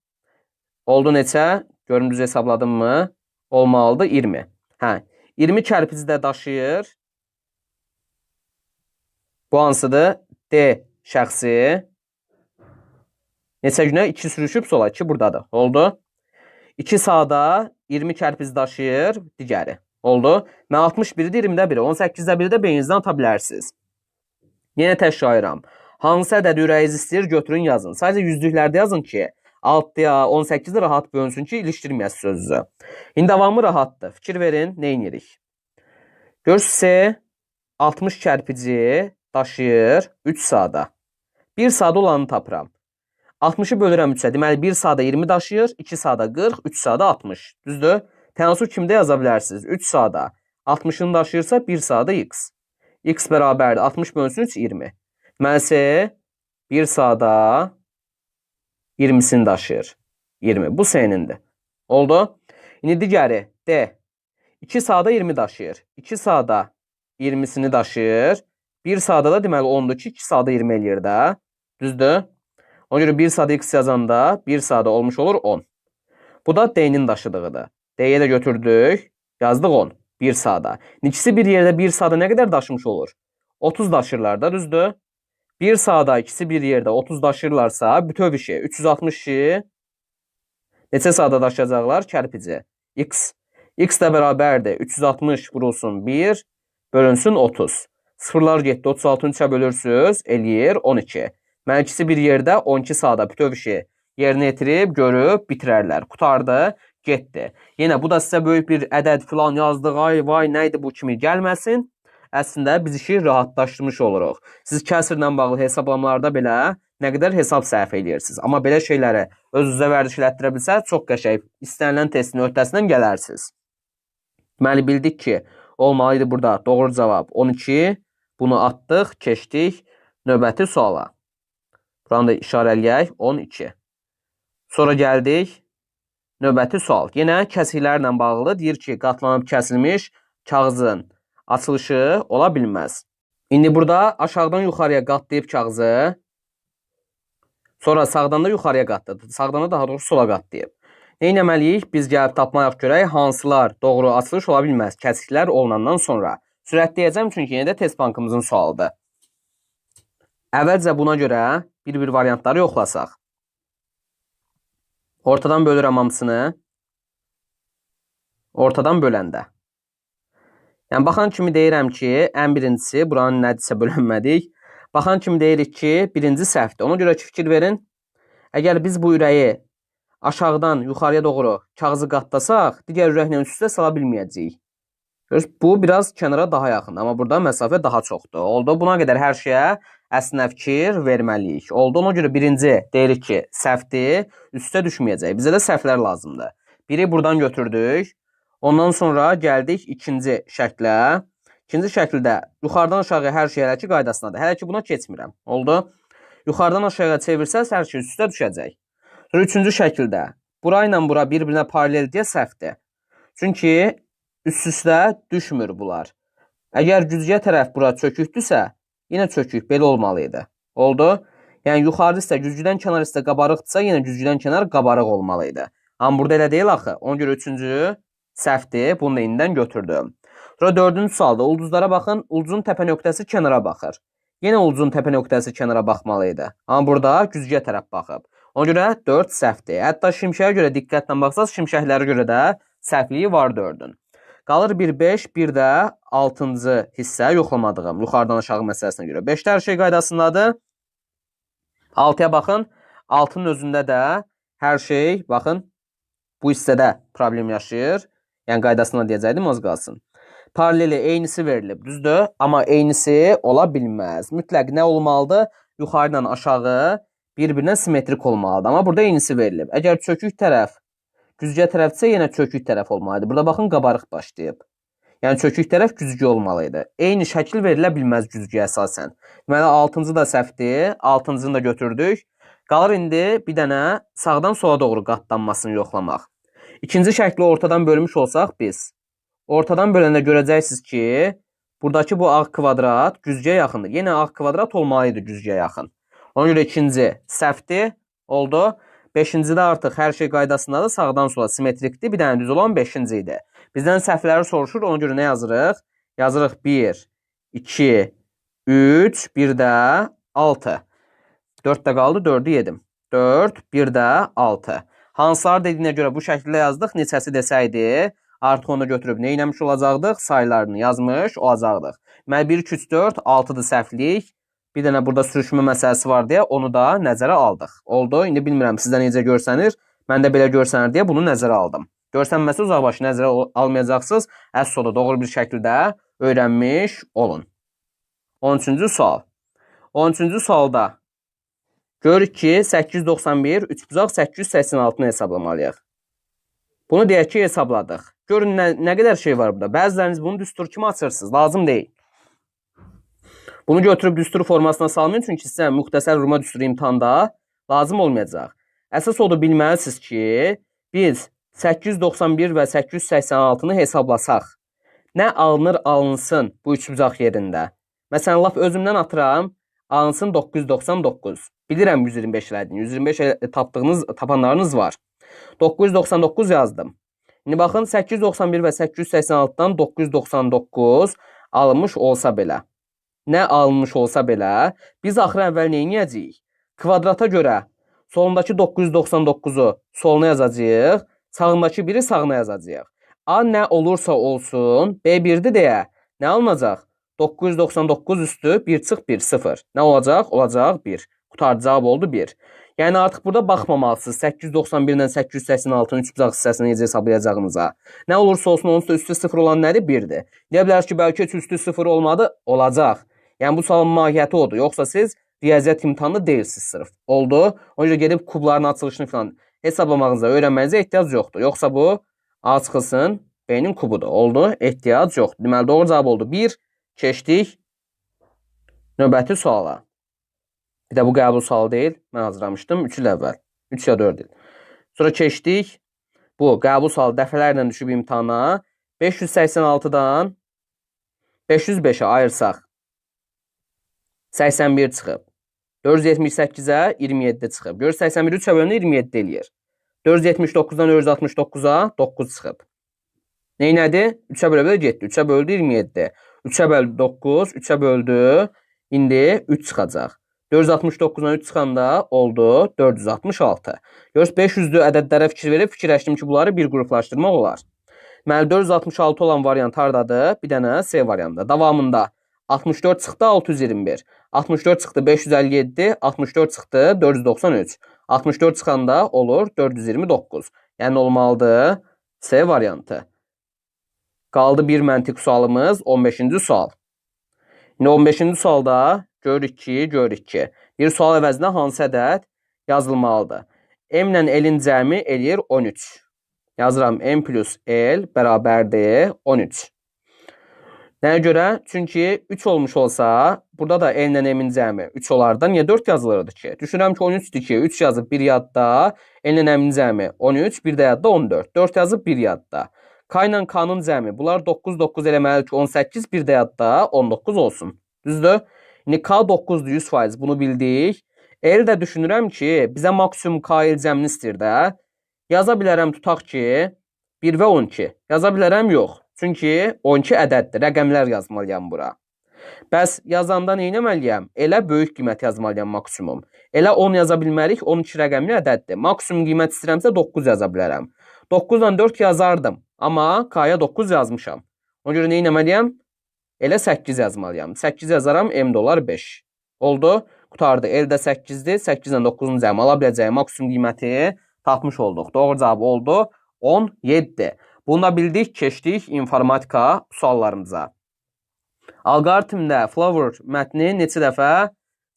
Oldu neçə? Görün düz hesabladım mı? Olmalıdır 20. Hə, 20 kərpici də daşıyır. Bu hansıdır? D şəxsi. Neçə günə? 2 sürüşüb sola. 2 buradadır. Oldu. 2 sağda 20 kərpic daşıyır. Digəri. Oldu. Mən 61-də 20-də 1-i. 18-də 1-i də beyninizdən ata bilərsiniz. Yenə təşkil hansı ədəd ürəyiniz istəyir götürün yazın. Sadəcə yüzlüklərdə yazın ki 6-ya 18-də rahat bölünsün ki ilişdirməyəsiz sözünüzü. İndi davamı rahatdır. Fikir verin nə edirik. Görürsünüz 60 kərpici daşıyır 3 saata. 1 saata olanı tapıram. 60-ı bölürəm 3-ə. Deməli 1 saata 20 daşıyır, 2 saata 40, 3 saata 60. Düzdür? Tənasüb kimdə yaza bilərsiniz? 3 saata 60-ını daşıyırsa 1 saata x. X bərabərdir 60 bölünsün 3 20. Deməli 1 saata 20'sini daşıyır. 20. Bu senindir. Oldu. İndi digəri D. 2 saata 20 daşıyır. 2 saata 20'sini daşıyır. 1 saata da deməli 10'dur ki 2 saata 20 eləyir də. Düzdür? Ona görə 1 saata x yazanda 1 saata olmuş olur 10. Bu da D-nin daşıdığıdır. D-yə də götürdük. Yazdıq 10. 1 saata. İkisi bir yerdə 1 saata nə qədər daşımış olur? 30 daşırlar da, düzdür? 1 saata ikisi bir yerdə 30 daşırlarsa bütöv işi 360'ı neçə saata daşıyacaqlar? Kərpici. X. X də bərabərdir. 360 vurulsun 1 bölünsün 30. Sıfırlar getdi. 36'ını 3'ə bölürsünüz. Eləyir 12. Mən ikisi bir yerdə 12 saata bütöv işi yerinə yetirib, görüb, bitirərlər. Qutardı, getdi. Yenə bu da sizə böyük bir ədəd filan yazdıq. Ay vay nəydi bu kimi gəlməsin. Əslində biz işi rahatlaşdırmış oluruq. Siz kəsrlə bağlı hesablamalarda belə nə qədər hesab səhv edirsiniz. Amma belə şeyləri özünüzə vərdiş elətdirə bilsəz, çox qəşəng istənilən testin öhdəsindən gələrsiniz. Deməli bildik ki, olmalıydı burada doğru cavab 12. Bunu atdıq, keçdik növbəti suala. Buranı da işarələyək 12. Sonra gəldik növbəti sual. Yenə kəsiklərlə bağlı deyir ki, qatlanıb kəsilmiş kağızın açılışı ola bilməz. İndi burada aşağıdan yuxarıya qatlayıb kağızı, sonra sağdan da yuxarıya qatladı. Sağdan da daha doğrusu sola qatlayıb. Nə etməliyik? Biz gəlib tapmayaq görək hansılar doğru açılış ola bilməz kəsiklər olunandan sonra. Sürətləyəcəm çünki yenə də test bankımızın sualıdır. Əvvəlcə buna görə bir-bir variantları yoxlasaq. Ortadan bölürəm hamısını. Ortadan böləndə. Yəni, baxan kimi deyirəm ki, ən birincisi, buranın nədirsə bölünmədik. Baxan kimi deyirik ki, birinci səhvdir. Ona görə ki, fikir verin. Əgər biz bu ürəyi aşağıdan yuxarıya doğru kağızı qatlasaq, digər ürəklə üst-üstə sala bilməyəcəyik. Bu, biraz kənara daha yaxın. Amma burada məsafə daha çoxdur. Oldu. Buna qədər hər şeyə əslinə fikir verməliyik. Oldu. Ona görə birinci deyirik ki, səhvdir, üstə düşməyəcək. Bizə də səhvlər lazımdır. Biri buradan götürdük. Ondan sonra gəldik ikinci şəklə. İkinci şəkildə yuxarıdan aşağı hər şey hələ ki qaydasındadır. Hələ ki buna keçmirəm. Oldu. Yuxarıdan aşağıya çevirsəz hər şey üstə düşəcək. Sonra üçüncü şəkildə bura ilə bura bir-birinə paralel deyə səhvdir. Çünki üst-üstə düşmür bunlar. Əgər güzgə tərəf bura çökükdürsə, yenə çökük belə olmalıydı. Oldu. Yəni yuxarı isə güzgüdən kənar isə qabarıqdırsa, yenə güzgüdən kənar qabarıq olmalıydı. Amma burada elə deyil axı. Ona görə üçüncü səhvdir. Bunu da indidən götürdüm. Sonra dördüncü sualda ulduzlara baxın. Ulduzun təpə nöqtəsi kənara baxır. Yenə ulduzun təpə nöqtəsi kənara baxmalıydı. Amma burada güzgüyə tərəf baxıb. Ona görə 4 səhvdir. Hətta şimşəyə görə diqqətlə baxsaq, şimşəklərə görə də səhvliyi var 4-ün. Qalır 1, 5, bir də 6-cı hissə yoxlamadığım yuxarıdan aşağı məsələsinə görə. 5-də hər şey qaydasındadır. 6-ya baxın. 6-nın özündə də hər şey, baxın, bu hissədə problem yaşayır. Yəni qaydasına deyəcəkdim, az qalsın. Paraleli eynisi verilib, düzdür? Amma eynisi ola bilməz. Mütləq nə olmalıdır? Yuxarı ilə aşağı bir-birinə simmetrik olmalıdır. Amma burada eynisi verilib. Əgər çökük tərəf güzgə tərəfdirsə, yenə çökük tərəf olmalıydı. Burada baxın, qabarıq başlayıb. Yəni çökük tərəf güzgü olmalıydı. Eyni şəkil verilə bilməz güzgüyə əsasən. Deməli 6-cı da səhvdir. 6-cını da götürdük. Qalır indi bir dənə sağdan sola doğru qatlanmasını yoxlamaq. İkinci şəkli ortadan bölmüş olsaq biz, ortadan böləndə görəcəksiniz ki, buradakı bu ağ kvadrat güzgüyə yaxındır. Yenə ağ kvadrat olmalıydı güzgüyə yaxın. Ona görə ikinci səhvdir, oldu. Beşincidə artıq hər şey qaydasındadır, sağdan sola simmetrikdir. Bir dənə düz olan 5-ci idi. Bizdən səhvləri soruşur, ona görə nə yazırıq? Yazırıq 1, 2, 3, bir də 6. 4 də qaldı, 4-ü yedim. 4, bir də 6. Hansılar dediyinə görə bu şəkildə yazdıq. Neçəsi desəydi, artıq onu götürüb nə eləmiş olacaqdıq? Saylarını yazmış olacaqdıq. Deməli, 1, 2, 3, 4, 6-dır səhvlik. Bir dənə burada sürüşmə məsələsi var deyə onu da nəzərə aldıq. Oldu. İndi bilmirəm sizdə necə görsənir. Məndə belə görsənir deyə bunu nəzərə aldım. Görsənməsi uzaqbaşı nəzərə almayacaqsınız. Əsl da doğru bir şəkildə öyrənmiş olun. 13-cü sual. 13-cü sualda görürük ki, 891 üçbucaq 886-nı hesablamalıyıq. Bunu deyək ki, hesabladıq. Görün nə qədər şey var burada. Bəziləriniz bunu düstur kimi açırsınız. Lazım deyil. Bunu götürüb düstur formasına salmayın. Çünki sizə müxtəsər Ruma düsturu imtahanda lazım olmayacaq. Əsas odur bilməlisiniz ki, biz 891 və 886-nı hesablasaq, nə alınır alınsın bu üçbucaq yerində? Məsələn, laf özümdən atıram, alınsın 999. Bilirəm 125 elədin. 125 tapanlarınız var. 999 yazdım. İndi baxın, 891 və 886-dan 999 alınmış olsa belə, nə alınmış olsa belə, biz axırı əvvəl nə edəcəyik? Kvadrata görə solundakı 999-u soluna yazacağıq, sağındakı 1-i sağına yazacağıq. A nə olursa olsun, B1-dir deyə nə alınacaq? 999 üstü 1 çıx 1, 0. Nə olacaq? Olacaq 1. Qutardı, cavab oldu 1. Yəni artıq burada baxmamalısınız 891 ilə 886-nın üçbucaq hissəsini necə hesablayacağınıza. Nə olursa olsun onun üstü 0 olan nədir? 1-dir. Deyə bilər ki, bəlkə üstü 0 olmadı, olacaq. Yəni bu sualın mahiyyəti odur. Yoxsa siz riyaziyyat imtahanı deyilsiniz sırf. Oldu. O yüzden gedib kubların açılışını falan hesablamağınıza, öyrənmənizə ehtiyac yoxdur. Yoxsa bu A çıxılsın B-nin kubudur. Oldu. Ehtiyac yoxdur. Deməli doğru cavab oldu 1. Keçdik növbəti suala. Bir də bu qəbul sualı deyil. Mən hazırlamışdım 3 il əvvəl. 3 ya 4 il. Sonra keçdik. Bu qəbul sualı dəfələrlə düşüb imtahana. 586-dan 505-ə ayırsaq 81 çıxıb. 478-ə 27 çıxıb. Gör 81 3-ə bölünür 27 eləyir. 479-dan 469-a 9 çıxıb. Neynədir? 3-ə böldü 7. 3-ə böldü 27. 3-ə böldü 9. 3-ə böldü. İndi 3 çıxacaq. 469-dan 3 çıxanda oldu 466. Görürsünüz 500'lü ədədlərə fikir verib fikirləşdim ki, bunları bir qruplaşdırmaq olar. Deməli 466 olan variant hardadır? Bir dənə C variantında. Davamında 64 çıxdı 621. 64 çıxdı 557. 64 çıxdı 493. 64 çıxanda olur 429. Yəni olmalıdır C variantı. Qaldı bir məntiq sualımız 15-ci sual. İndi 15-ci sualda görürük ki, bir sual əvəzinə hansı ədəd yazılmalıdır? M ilə L-in cəmi eləyir 13. Yazıram M plus L bərabərdir 13. Nəyə görə? Çünki 3 olmuş olsa, burada da L ilə M-in cəmi 3 olardı. Niyə 4 yazılırdı ki? Düşünürəm ki 13'dür ki, 3 yazıb 1 yadda, L ilə M-in cəmi 13, bir də yadda 14. 4 yazıb 1 yadda. K ilə K-nın cəmi, bunlar 9, 9 eləməli ki 18, bir də yadda 19 olsun. Düzdür? İndi K 9'dur 100%, bunu bildik. L də düşünürəm ki, bizə maksimum K il cəmini istəyir də. Yaza bilərəm tutaq ki, 1 və 12. Yaza bilərəm yox. Çünki 12 ədəddir. Rəqəmlər yazmalıyam bura. Bəs yazanda nə etməliyəm? Elə böyük qiymət yazmalıyam maksimum. Elə 10 yaza bilmərik, 12 rəqəmli ədəddir. Maksimum qiymət istəyirəmsə 9 yaza bilərəm. 9 ilə 4 yazardım. Amma K-ya 9 yazmışam. Ona görə nə etməliyəm? Elə 8 yazmalıyam. 8 yazaram, M dolar 5. Oldu. Qutardı. L də 8'dir. 8 ilə 9'un cəmi ala biləcəyi maksimum qiyməti tapmış olduq. Doğru cavab oldu 17. Bunu da bildik, keçdik informatika suallarımıza. Alqoritmdə Flower mətni neçə dəfə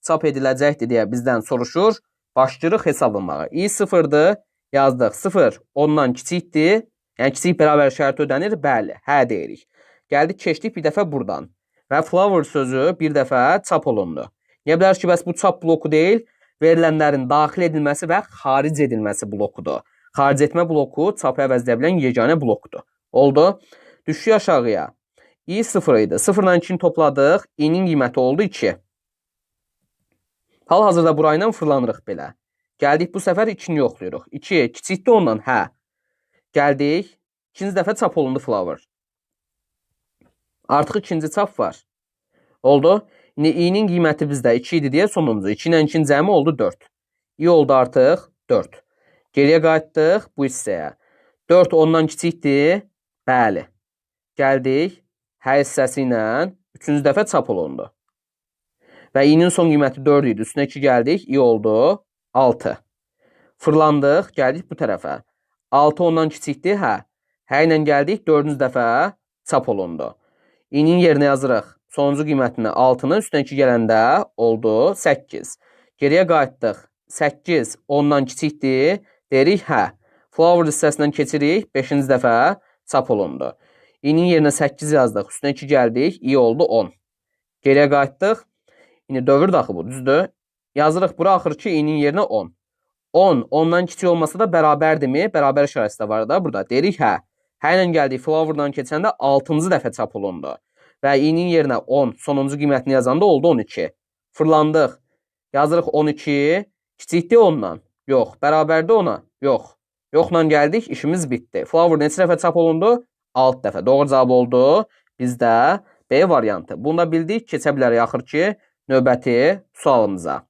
çap ediləcəkdir deyə bizdən soruşur. Başlayırıq hesablamağa. I 0'dır. Yazdıq. 0 10'dan kiçikdir. Yəni kiçik bərabər şərti ödənir. Bəli, hə deyirik. Gəldik, keçdik bir dəfə buradan. Və Flower sözü bir dəfə çap olundu. Niyə bilər ki, bəs bu çap bloku deyil, verilənlərin daxil edilməsi və xaric edilməsi blokudur. Xaric etmə bloku çapı əvəzləyə bilən yeganə blokdur. Oldu. Düşük aşağıya. I 0 idi. 0 ilə 2'ni topladıq. I-nin qiyməti oldu 2. Hal-hazırda burayla fırlanırıq belə. Gəldik, bu səfər 2'ni yoxlayırıq. 2 kiçikdir ondan, hə. Gəldik. İkinci dəfə çap olundu Flower. Artıq ikinci çap var. Oldu. İndi i-nin qiyməti bizdə 2 idi deyə sonuncu. 2 ilə 2-nin cəmi oldu 4. i oldu artıq 4. Geriyə qayıtdıq bu hissəyə. 4 ondan kiçikdir. Bəli. Gəldik. Hər hissəsi ilə 3-cü dəfə çap olundu. Və i-nin son qiyməti 4 idi. Üstünə 2 gəldik. i oldu 6. Fırlandıq. Gəldik bu tərəfə. 6 ondan kiçikdir. Hə. Hə ilə gəldik. 4-cü dəfə çap olundu. i-nin yerinə yazırıq. Sonuncu qiymətini 6-nın üstünə 2 gələndə oldu 8. Geriyə qayıtdıq. 8 ondan kiçikdir. Deyirik hə. Flower hissəsindən keçirik. 5-ci dəfə çap olundu. i-nin yerinə 8 yazdıq. Üstünə 2 gəldik. i oldu 10. Geriyə qayıtdıq. İndi dövr daxı bu, düzdür? Yazırıq bura axır ki, i-nin yerinə 10. 10 ondan kiçik olmasa da bərabərdirmi? Bərabər işarəsi də var da burada. Deyirik hə. Hə ilə gəldik. Flower'dan keçəndə 6-cı dəfə çap olundu. Və i-nin yerinə 10, sonuncu qiymətini yazanda oldu 12. Fırlandıq. Yazırıq 12. Kiçikdir 10-dan. Yox. Bərabərdir 10-a. Yox. Yoxla gəldik. İşimiz bitdi. Flower neçə dəfə çap olundu? 6 dəfə. Doğru cavab oldu. Bizdə B variantı. Bunu da bildik. Keçə bilərik axır ki, növbəti sualımıza.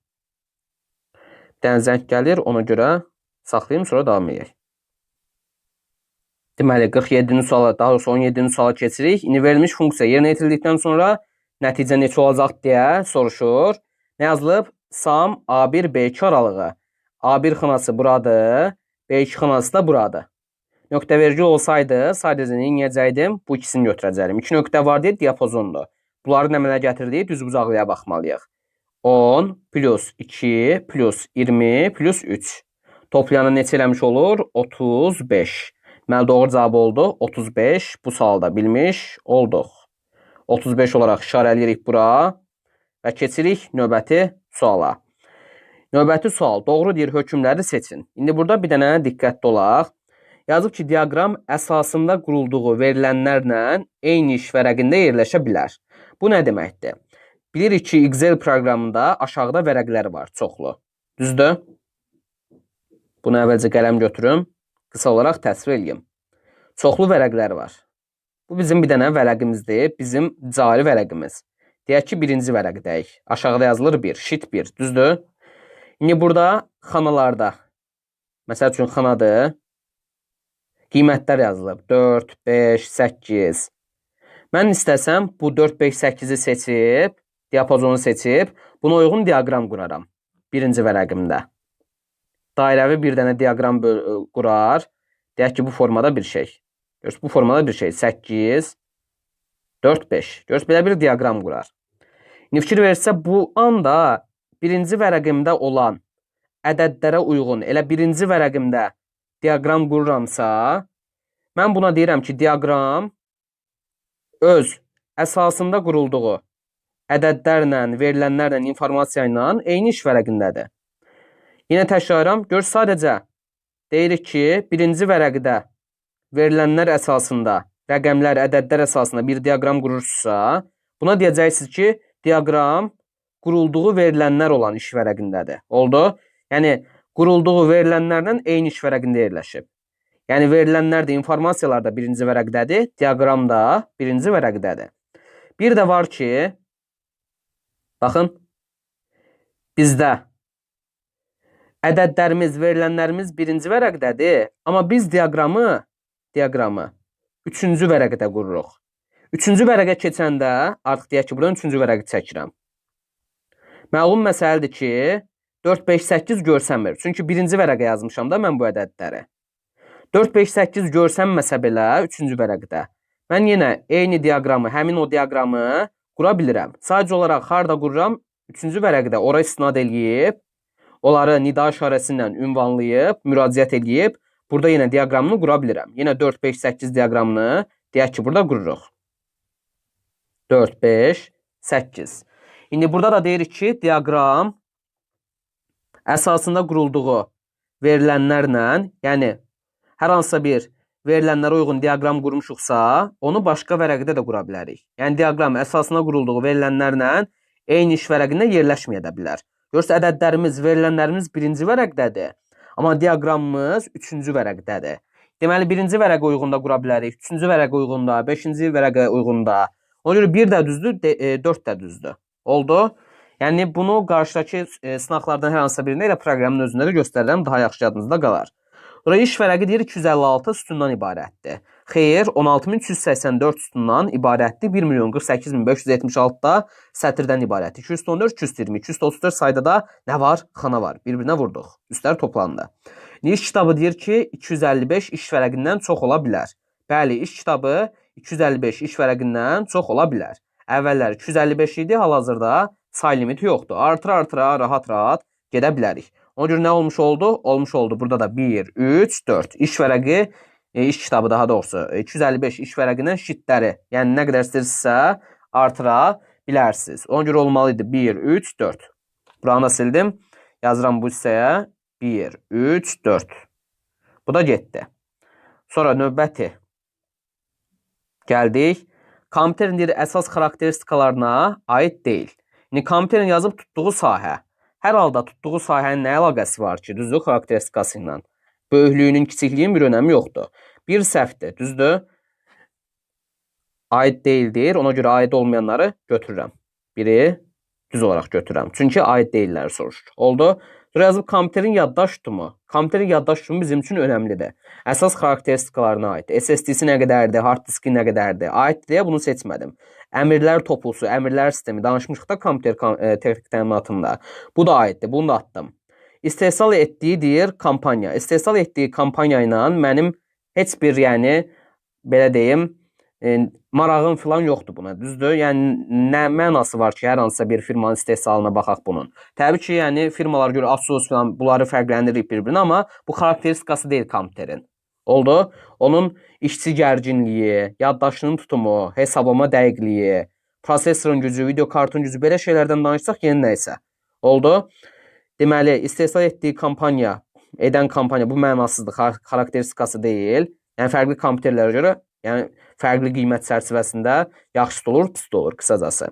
Bir dənə zəng gəlir. Ona görə saxlayayım, sonra davam edək. Deməli, 47-ci suala, daha doğrusu 17-ci suala keçirik. İndi verilmiş funksiya yerinə yetirildikdən sonra nəticə neçə olacaq deyə soruşur. Nə yazılıb? Sum A1, B2 aralığı. A1 xanası buradır, B2 xanası da buradır. Nöqtə vergül olsaydı, sadəcə neyəcəkdim? Bu ikisini götürəcəyim. 2 nöqtə var deyə diapazondur. Bunları nə əmələ gətirdik? Düzbucaqlıya baxmalıyıq. 10 plus 2 plus 20 plus 3. Toplayanı neçə eləmiş olur? 35. Deməli, doğru cavab oldu 35. Bu sualda bilmiş olduq. 35 olaraq işarələyirik bura və keçirik növbəti suala. Növbəti sual. Doğru deyir hökmləri seçin. İndi burada bir dənə diqqətli olaq. Yazıb ki, diaqram əsasında qurulduğu verilənlərlə eyni iş vərəqində yerləşə bilər. Bu nə deməkdir? Bilirik ki, Excel proqramında aşağıda vərəqlər var, çoxlu. Düzdür? Bunu əvvəlcə qələm götürüm. Qısa olaraq təsvir edeyim. Çoxlu vərəqlər var. Bu bizim bir dənə vərəqimizdir. Bizim cari vərəqimiz. Deyək ki, birinci vərəqdəyik. Aşağıda yazılır 1, sheet 1. Düzdür? İndi burada xanalarda, məsəl üçün xanadır. Qiymətlər yazılıb. 4, 5, 8. Mən istəsəm bu 4, 5, 8-i seçib, diapazonu seçib, buna uyğun diaqram quraram. Birinci vərəqimdə. Dairəvi bir dənə diaqram qurar. Deyək ki, bu formada bir şey. Görürsünüz, bu formada bir şey. 8, 4, 5. Görürsünüz, belə bir diaqram qurar. İndi fikir verirsə, bu anda birinci vərəqimdə olan ədədlərə uyğun, elə birinci vərəqimdə diaqram qururamsa, mən buna deyirəm ki, diaqram öz əsasında qurulduğu ədədlərlə, verilənlərlə, informasiya ilə eyni iş vərəqindədir. Yenə təkrarlayıram. Gör, sadəcə deyirik ki, birinci vərəqdə verilənlər əsasında, rəqəmlər, ədədlər əsasında bir diaqram qurursunuzsa, buna deyəcəksiniz ki, diaqram qurulduğu verilənlər olan iş vərəqindədir. Oldu? Yəni, qurulduğu verilənlərlə eyni iş vərəqində yerləşib. Yəni, verilənlər də, informasiyalar da birinci vərəqdədir, diaqram da birinci vərəqdədir. Bir də var ki, baxın, bizdə ədədlərimiz, verilənlərimiz birinci vərəqdədir, amma biz diaqramı üçüncü vərəqdə qururuq. Üçüncü vərəqə keçəndə, artıq deyək ki, buradan üçüncü vərəqi çəkirəm. Məlum məsələdir ki, 4, 5, 8 görsənmir. Çünki birinci vərəqə yazmışam da mən bu ədədləri. 4, 5, 8 görsənməsə belə üçüncü vərəqdə. Mən yenə eyni diaqramı, həmin o diaqramı qura bilirəm. Sadəcə olaraq harada qururam? Üçüncü vərəqdə ora istinad eləyib, onları nida işarəsi ilə ünvanlayıb, müraciət eləyib, burada yenə diaqramını qura bilirəm. Yenə 4, 5, 8 diaqramını deyək ki, burada qururuq. 4, 5, 8. İndi burada da deyirik ki, diaqram əsasında qurulduğu verilənlərlə, yəni hər hansısa bir verilənlərə uyğun diaqram qurmuşuqsa, onu başqa vərəqdə də qura bilərik. Yəni, diaqram əsasında qurulduğu verilənlərlə eyni iş vərəqində yerləşməyə də bilər. Görürsünüz, ədədlərimiz, verilənlərimiz birinci vərəqdədir, amma diaqramımız üçüncü vərəqdədir. Deməli, birinci vərəqə uyğunda qura bilərik, üçüncü vərəqə uyğunda, beşinci vərəqə uyğunda. Ona görə 1 də düzdür, 4 də düzdür. Oldu. Yəni bunu qarşıdakı sınaqlardan hər hansısa birində elə proqramın özündə də göstərirəm, daha yaxşı yadınızda qalar. Burada iş vərəqi deyir 256 sütundan ibarətdir. Xeyr, 16384 sütundan ibarətdir. 1.048.576 da sətirdən ibarətdir. 214, 220, 234 sayda da nə var? Xana var. Bir-birinə vurduq. Üstlər toplandı. İş kitabı deyir ki, 255 iş vərəqindən çox ola bilər. Bəli, iş kitabı 255 iş vərəqindən çox ola bilər. Əvvəllər 255 idi, hal-hazırda say limiti yoxdur. Artıra-artıra rahat-rahat gedə bilərik. Ona görə nə olmuş oldu? Olmuş oldu. Burada da 1, 3, 4. İş vərəqi, iş kitabı daha doğrusu 255 iş vərəqindən şitləri, yəni nə qədər istəyirsinizsə artıra bilərsiniz. Ona görə olmalı idi 1, 3, 4. Buranı da sildim. Yazıram bu hissəyə 1, 3, 4. Bu da getdi. Sonra növbəti gəldik. Kompüterin deyir, əsas xarakteristikalarına aid deyil. Yəni, kompüterin yazıb tutduğu sahə. Hər halda tutduğu sahənin nə əlaqəsi var ki, düzdür, xarakteristikası ilə? Böyüklüyünün, kiçikliyinin bir önəmi yoxdur. Bir səhvdir, düzdür? Aid deyildir, ona görə aid olmayanları götürürəm. Biri düz olaraq götürürəm. Çünki aid deyilləri soruşur. Oldu. Sonra yazıb kompüterin yaddaş tutumu. Kompüterin yaddaş tutumu bizim üçün önəmlidir. Əsas xarakteristikalarına aid. SSD-si nə qədərdir, hard diski nə qədərdir. Aid deyə bunu seçmədim. Əmrlər toplusu, əmrlər sistemi danışmışıq da kompüter texnik təminatında. Bu da aiddir, bunu da atdım. İstehsal etdiyi deyir kampaniya. İstehsal etdiyi kampaniya ilə mənim heç bir, yəni belə deyim, marağım filan yoxdur buna, düzdür? Yəni nə mənası var ki, hər hansısa bir firmanın istehsalına baxaq bunun. Təbii ki, yəni firmalar görə Asus filan bunları fərqləndirir bir-birinə, amma bu xarakteristikası deyil kompüterin. Oldu? Onun işçi gərginliyi, yaddaşının tutumu, hesablama dəqiqliyi, prosesorun gücü, video kartın gücü, belə şeylərdən danışsaq yeni nə isə. Oldu? Deməli, istehsal etdiyi kampaniya, edən kampaniya bu mənasızdır, xarakteristikası deyil. Yəni fərqli kompüterlərə görə, yəni fərqli qiymət çərçivəsində yaxşı da olur, pis də olur qısacası.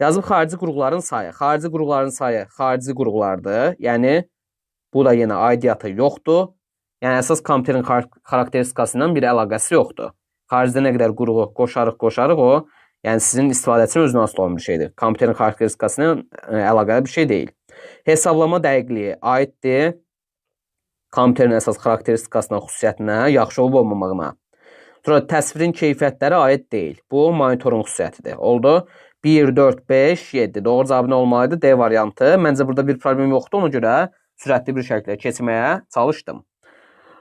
Yazıb xarici qurğuların sayı. Xarici qurğuların sayı xarici qurğulardır. Yəni bu da yenə aidiyyatı yoxdur. Yəni əsas kompüterin xarakteristikası ilə bir əlaqəsi yoxdur. Xaricdə nə qədər qurğu qoşarıq o, yəni sizin istifadəçinin özünə asılı olan bir şeydir. Kompüterin xarakteristikası ilə əlaqəli bir şey deyil. Hesablama dəqiqliyi aiddir kompüterin əsas xarakteristikasına, xüsusiyyətinə, yaxşı olub olmamağına. Sonra təsvirin keyfiyyətləri aid deyil. Bu monitorun xüsusiyyətidir. Oldu. 1, 4, 5, 7. Doğru cavabı nə olmalıydı? D variantı. Məncə burada bir problem yoxdur. Ona görə sürətli bir şəkildə keçməyə çalışdım.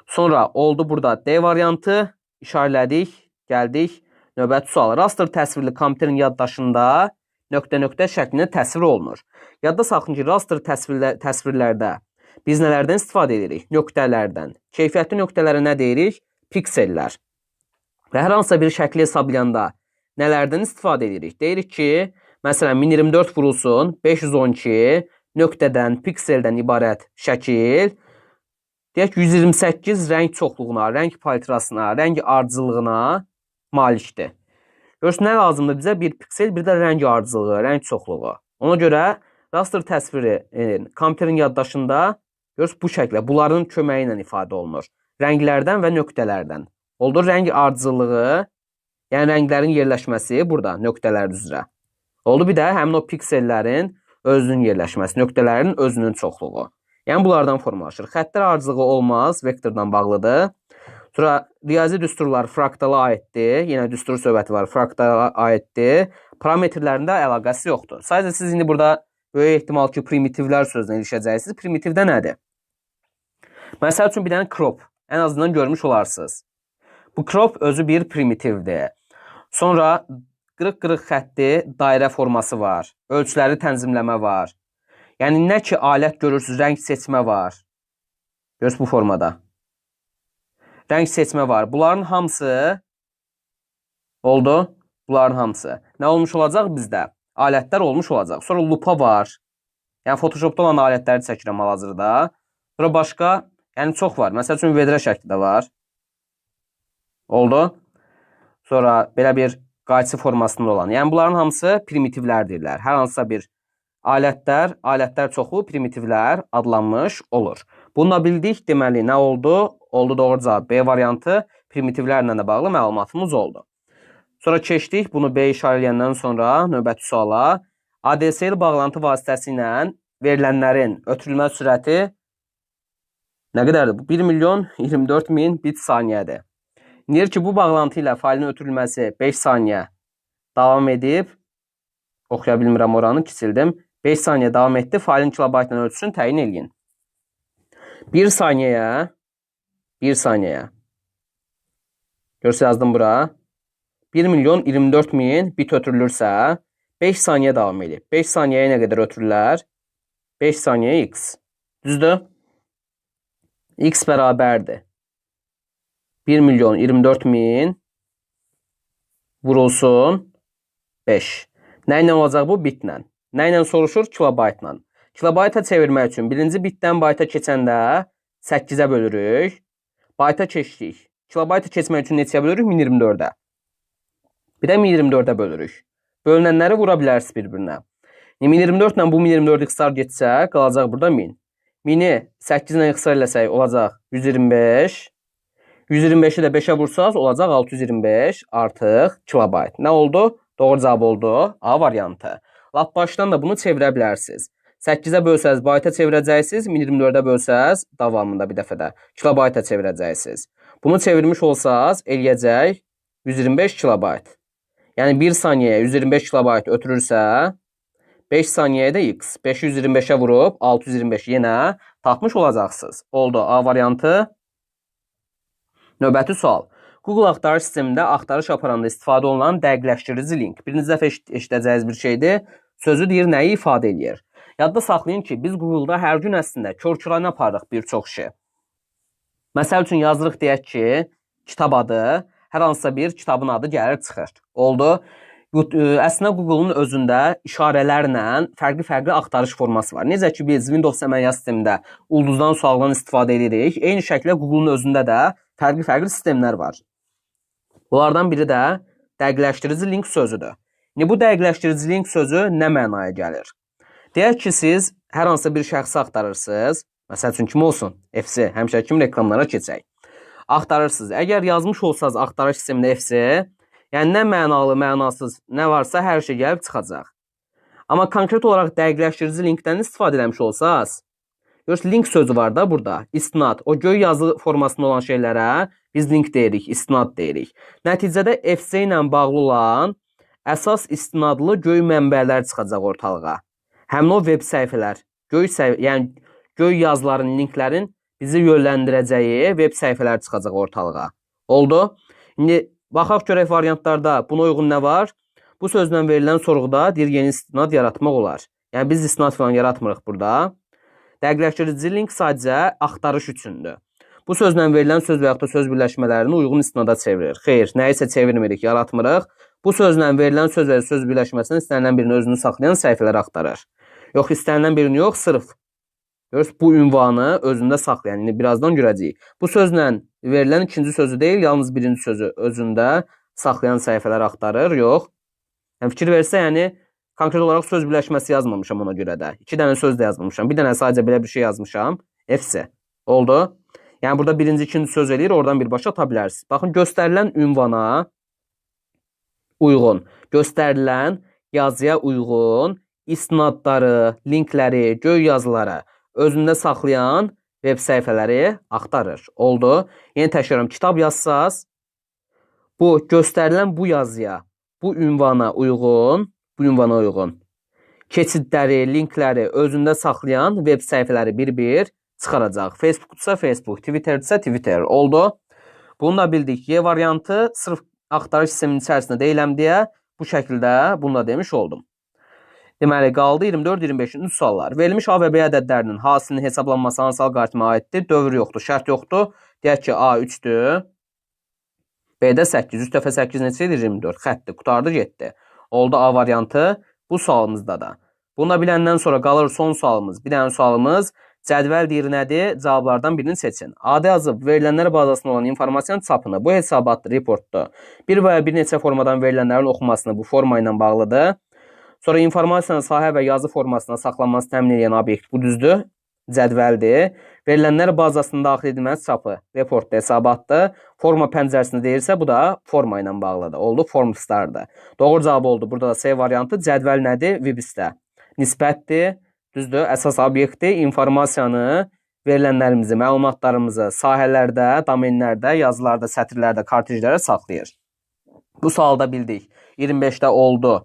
Sonra oldu burada D variantı. İşarələdik. Gəldik. Növbəti sual. Raster təsvirli kompüterin yaddaşında nöqtə-nöqtə şəklində təsvir olunur. Yadda saxlayın ki, raster təsvirlərdə biz nələrdən istifadə edirik? Nöqtələrdən. Keyfiyyətli nöqtələrə nə deyirik? Piksellər. Və hər hansısa bir şəkli hesablayanda nələrdən istifadə edirik? Deyirik ki, məsələn, 1024 vurulsun, 512 nöqtədən, pikseldən ibarət şəkil, deyək 128 rəng çoxluğuna, rəng palitrasına, rəng ardıcıllığına malikdir. Görürsün, nə lazımdır bizə? Bir piksel, bir də rəng ardıcılığı, rəng çoxluğu. Ona görə raster təsviri kompüterin yaddaşında görürsün, bu şəklə, bunların köməyi ilə ifadə olunur. Rənglərdən və nöqtələrdən. Oldu, rəng ardıcılığı, yəni rənglərin yerləşməsi burada, nöqtələr üzrə. Oldu, bir də həmin o piksellərin özünün yerləşməsi, nöqtələrin özünün çoxluğu. Yəni, bunlardan formalaşır. Xəttlər ardıcılığı olmaz, vektordan bağlıdır. Sonra, riyazi düsturlar fraktala aiddir. Yenə düstur söhbəti var, fraktala aiddir. Parametrlərində əlaqəsi yoxdur. Sadəcə siz indi burada böyük ehtimal ki, primitivlər sözünə ilişəcəksiniz. Primitivdə nədir? Məsəl üçün, bir dənə crop, ən azından görmüş olarsınız. Bu crop özü bir primitivdir. Sonra qırıq-qırıq xətti dairə forması var. Ölçüləri tənzimləmə var. Yəni nə ki alət görürsünüz, rəng seçmə var. Görürsünüz bu formada. Rəng seçmə var. Bunların hamısı oldu. Bunların hamısı. Nə olmuş olacaq bizdə? Alətlər olmuş olacaq. Sonra lupa var. Yəni Photoshopda olan alətləri çəkirəm hal-hazırda. Sonra başqa, yəni çox var. Məsəl üçün vedrə şəkli də var. Oldu. Sonra belə bir qayçı formasında olan. Yəni bunların hamısı primitivlərdirlər. Hər hansısa bir alətlər çoxu primitivlər adlanmış olur. Bununla bildik, deməli nə oldu? Oldu doğru cavab B variantı. Primitivlərlə də bağlı məlumatımız oldu. Sonra keçdik. Bunu B işarələyəndən sonra növbəti suala. ADSL bağlantı vasitəsi ilə verilənlərin ötürülmə sürəti nə qədərdir? 1.024.000 bit saniyədir. Deyir ki, bu bağlantı ilə failin ötürülməsi 5 saniyə davam edib. Oxuya bilmirəm oranı, kiçildim. 5 saniyə davam etdi. Failin kilobaytla ölçüsünü təyin edin. 1 saniyəyə görürsünüz, yazdım bura. 1.024.000 bit ötürülürsə 5 saniyə davam edib. 5 saniyəyə nə qədər ötürürlər? 5 saniyəyə x. Düzdür? X bərabərdir 1.024.000 vurulsun 5. Nə ilə olacaq bu? Bitlə. Nə ilə soruşur? Kilobaytla. Kilobayta çevirmək üçün birinci bitdən bayta keçəndə 8-ə bölürük. Bayta keçdik. Kilobayta keçmək üçün neçəyə bölürük? 1024-ə. Bir də 1024-ə bölürük. Bölünənləri vura bilərsiniz bir-birinə. 1024 ilə bu 1024 ixtisar getsə, qalacaq burada 1000. 1000-i 8 ilə ixtisar eləsək, olacaq 125. 125-i də 5-ə vursaq, olacaq 625 artıq kilobayt. Nə oldu? Doğru cavab oldu. A variantı. Lap başdan da bunu çevirə bilərsiniz. 8-ə bölsəz bayta çevirəcəksiniz, 1024-ə bölsəz davamında bir dəfə də kilobayta çevirəcəksiniz. Bunu çevirmiş olsaz, eləyəcək 125 kilobayt. Yəni 1 saniyəyə 125 kilobayt ötürürsə, 5 saniyəyə də x. 525-ə vurub 625 yenə tapmış olacaqsınız. Oldu A variantı. Növbəti sual. Google axtarış sistemində axtarış aparanda istifadə olunan dəqiqləşdirici link. Birinci dəfə eşidəcəyiniz bir şeydir. Sözü deyir, nəyi ifadə edir? Yadda saxlayın ki, biz Google-da hər gün əslində kör-kürayına aparırıq bir çox şey. Məsəl üçün yazırıq deyək ki, kitab adı, hər hansısa bir kitabın adı gəlir çıxır. Oldu. Əslində Google-un özündə işarələrlə fərqli axtarış forması var. Necə ki, biz Windows əməliyyat sistemində ulduzdan sualdan istifadə edirik. Eyni şəkildə Google-un özündə də fərqli sistemlər var. Bunlardan biri də dəqiqləşdirici link sözüdür. Bu dəqiqləşdirici link sözü nə mənaya gəlir? Deyək ki, siz hər hansısa bir şəxsi axtarırsınız. Məsəl üçün kim olsun? FC, həmişə kim reklamlara keçək. Axtarırsınız. Əgər yazmış olsanız axtarış sistemində FC, yəni nə mənalı, mənasız, nə varsa hər şey gəlib çıxacaq. Amma konkret olaraq dəqiqləşdirici linkdən istifadə eləmiş olsanız, görürsünüz, link sözü var da burada. İstinad. O göy yazı formasında olan şeylərə biz link deyirik, istinad deyirik. Nəticədə FC ilə bağlı olan əsas istinadlı göy mənbələr çıxacaq ortalığa. Həmin o web səhifələr, yəni göy yazıların, linklərin bizi yönləndirəcəyi web səhifələr çıxacaq ortalığa. Oldu. İndi baxaq görək variantlarda buna uyğun nə var? Bu sözlə verilən sorğuda deyir, yeni istinad yaratmaq olar. Yəni biz istinad falan yaratmırıq burada. Dəqiqləşdirici link sadəcə axtarış üçündür. Bu sözlə verilən söz və yaxud da söz birləşmələrini uyğun istinada çevirir. Xeyr, nəyisə çevirmirik, yaratmırıq. Bu sözlə verilən söz və söz birləşməsinin istənilən birini özünü saxlayan səhifələri axtarır. Yox, istənilən birini yox, sırf. Görürsünüz, bu ünvanı özündə saxlayan. İndi birazdan görəcəyik. Bu sözlə verilən ikinci sözü deyil, yalnız birinci sözü özündə saxlayan səhifələri axtarır. Yox. Yəni, fikir versə, yəni, konkret olaraq söz birləşməsi yazmamışam ona görə də. 2 dənə söz də yazmamışam. Bir dənə sadəcə belə bir şey yazmışam. FC. Oldu. Yəni, burada birinci, ikinci söz eləyir. Oradan birbaşa ata bilərsiniz. Baxın, göstərilən ünvana uyğun, göstərilən yazıya uyğun istinadları, linkləri, göy yazıları özündə saxlayan web səhifələri axtarır. Oldu. Yəni, təşkirəm, kitab yazsaz, bu göstərilən bu yazıya, bu ünvana uyğun, keçidləri, linkləri özündə saxlayan web səhifələri bir-bir çıxaracaq. Facebook-dursa Facebook, Twitter-dirsə Twitter. Oldu. Bunu da bildik. Y variantı sırf axtarış sisteminin içərisində deyiləm deyə bu şəkildə bunu da demiş oldum. Deməli, qaldı 24-25-ci suallar. Verilmiş A və B ədədlərinin hasilinin hesablanması hansı alqoritmə aiddir? Dövr yoxdur, şərt yoxdur. Deyək ki, A 3-dür. B-də 8. 3 dəfə 8 neçə edir? 24. Xəttdir. Qutardı, getdi. Oldu A variantı bu sualımızda da. Bunu da biləndən sonra qalır son sualımız. Bir dənə sualımız. Cədvəl deyir nədir? Cavablardan birini seçin. Adı yazıb verilənlər bazasında olan informasiyanın çapını. Bu hesabatdır, reportdur. Bir və ya bir neçə formadan verilənlərin oxunmasını bu forma ilə bağlıdır. Sonra informasiyanın sahə və yazı formasına saxlanması təmin edən obyekt bu düzdür. Cədvəldir. Verilənlər bazasında daxil edilməsi çapı reportda hesabatdır. Forma pəncərəsində deyirsə, bu da forma ilə bağlıdır. Oldu, form stardır. Doğru cavab oldu. Burada da C variantı. Cədvəl nədir? VBIS-də. Nisbətdir. Düzdür? Əsas obyektdir. İnformasiyanı, verilənlərimizi, məlumatlarımızı sahələrdə, domenlərdə, yazılarda, sətirlərdə, kartejlərdə saxlayır. Bu sualda bildik. 25-də oldu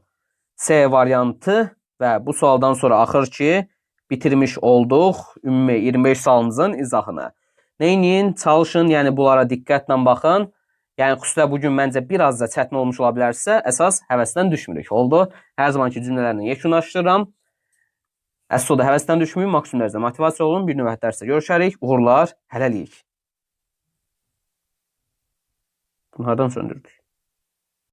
C variantı və bu sualdan sonra axır ki, bitirmiş olduq ümumi 25 sualımızın izahını. Neyinin? Çalışın, yəni bunlara diqqətlə baxın. Yəni xüsusilə bugün məncə biraz da çətin olmuş ola bilərsə, əsas həvəsdən düşmürük. Oldu. Hər zamanki cümlələrlə yekunlaşdırıram. Əsas o da həvəsdən düşmüyün, maksimum dərəcədə motivasiya olun. Bir növbət dərsdə görüşərik. Uğurlar, hələlik. Bunlardan söndürdük.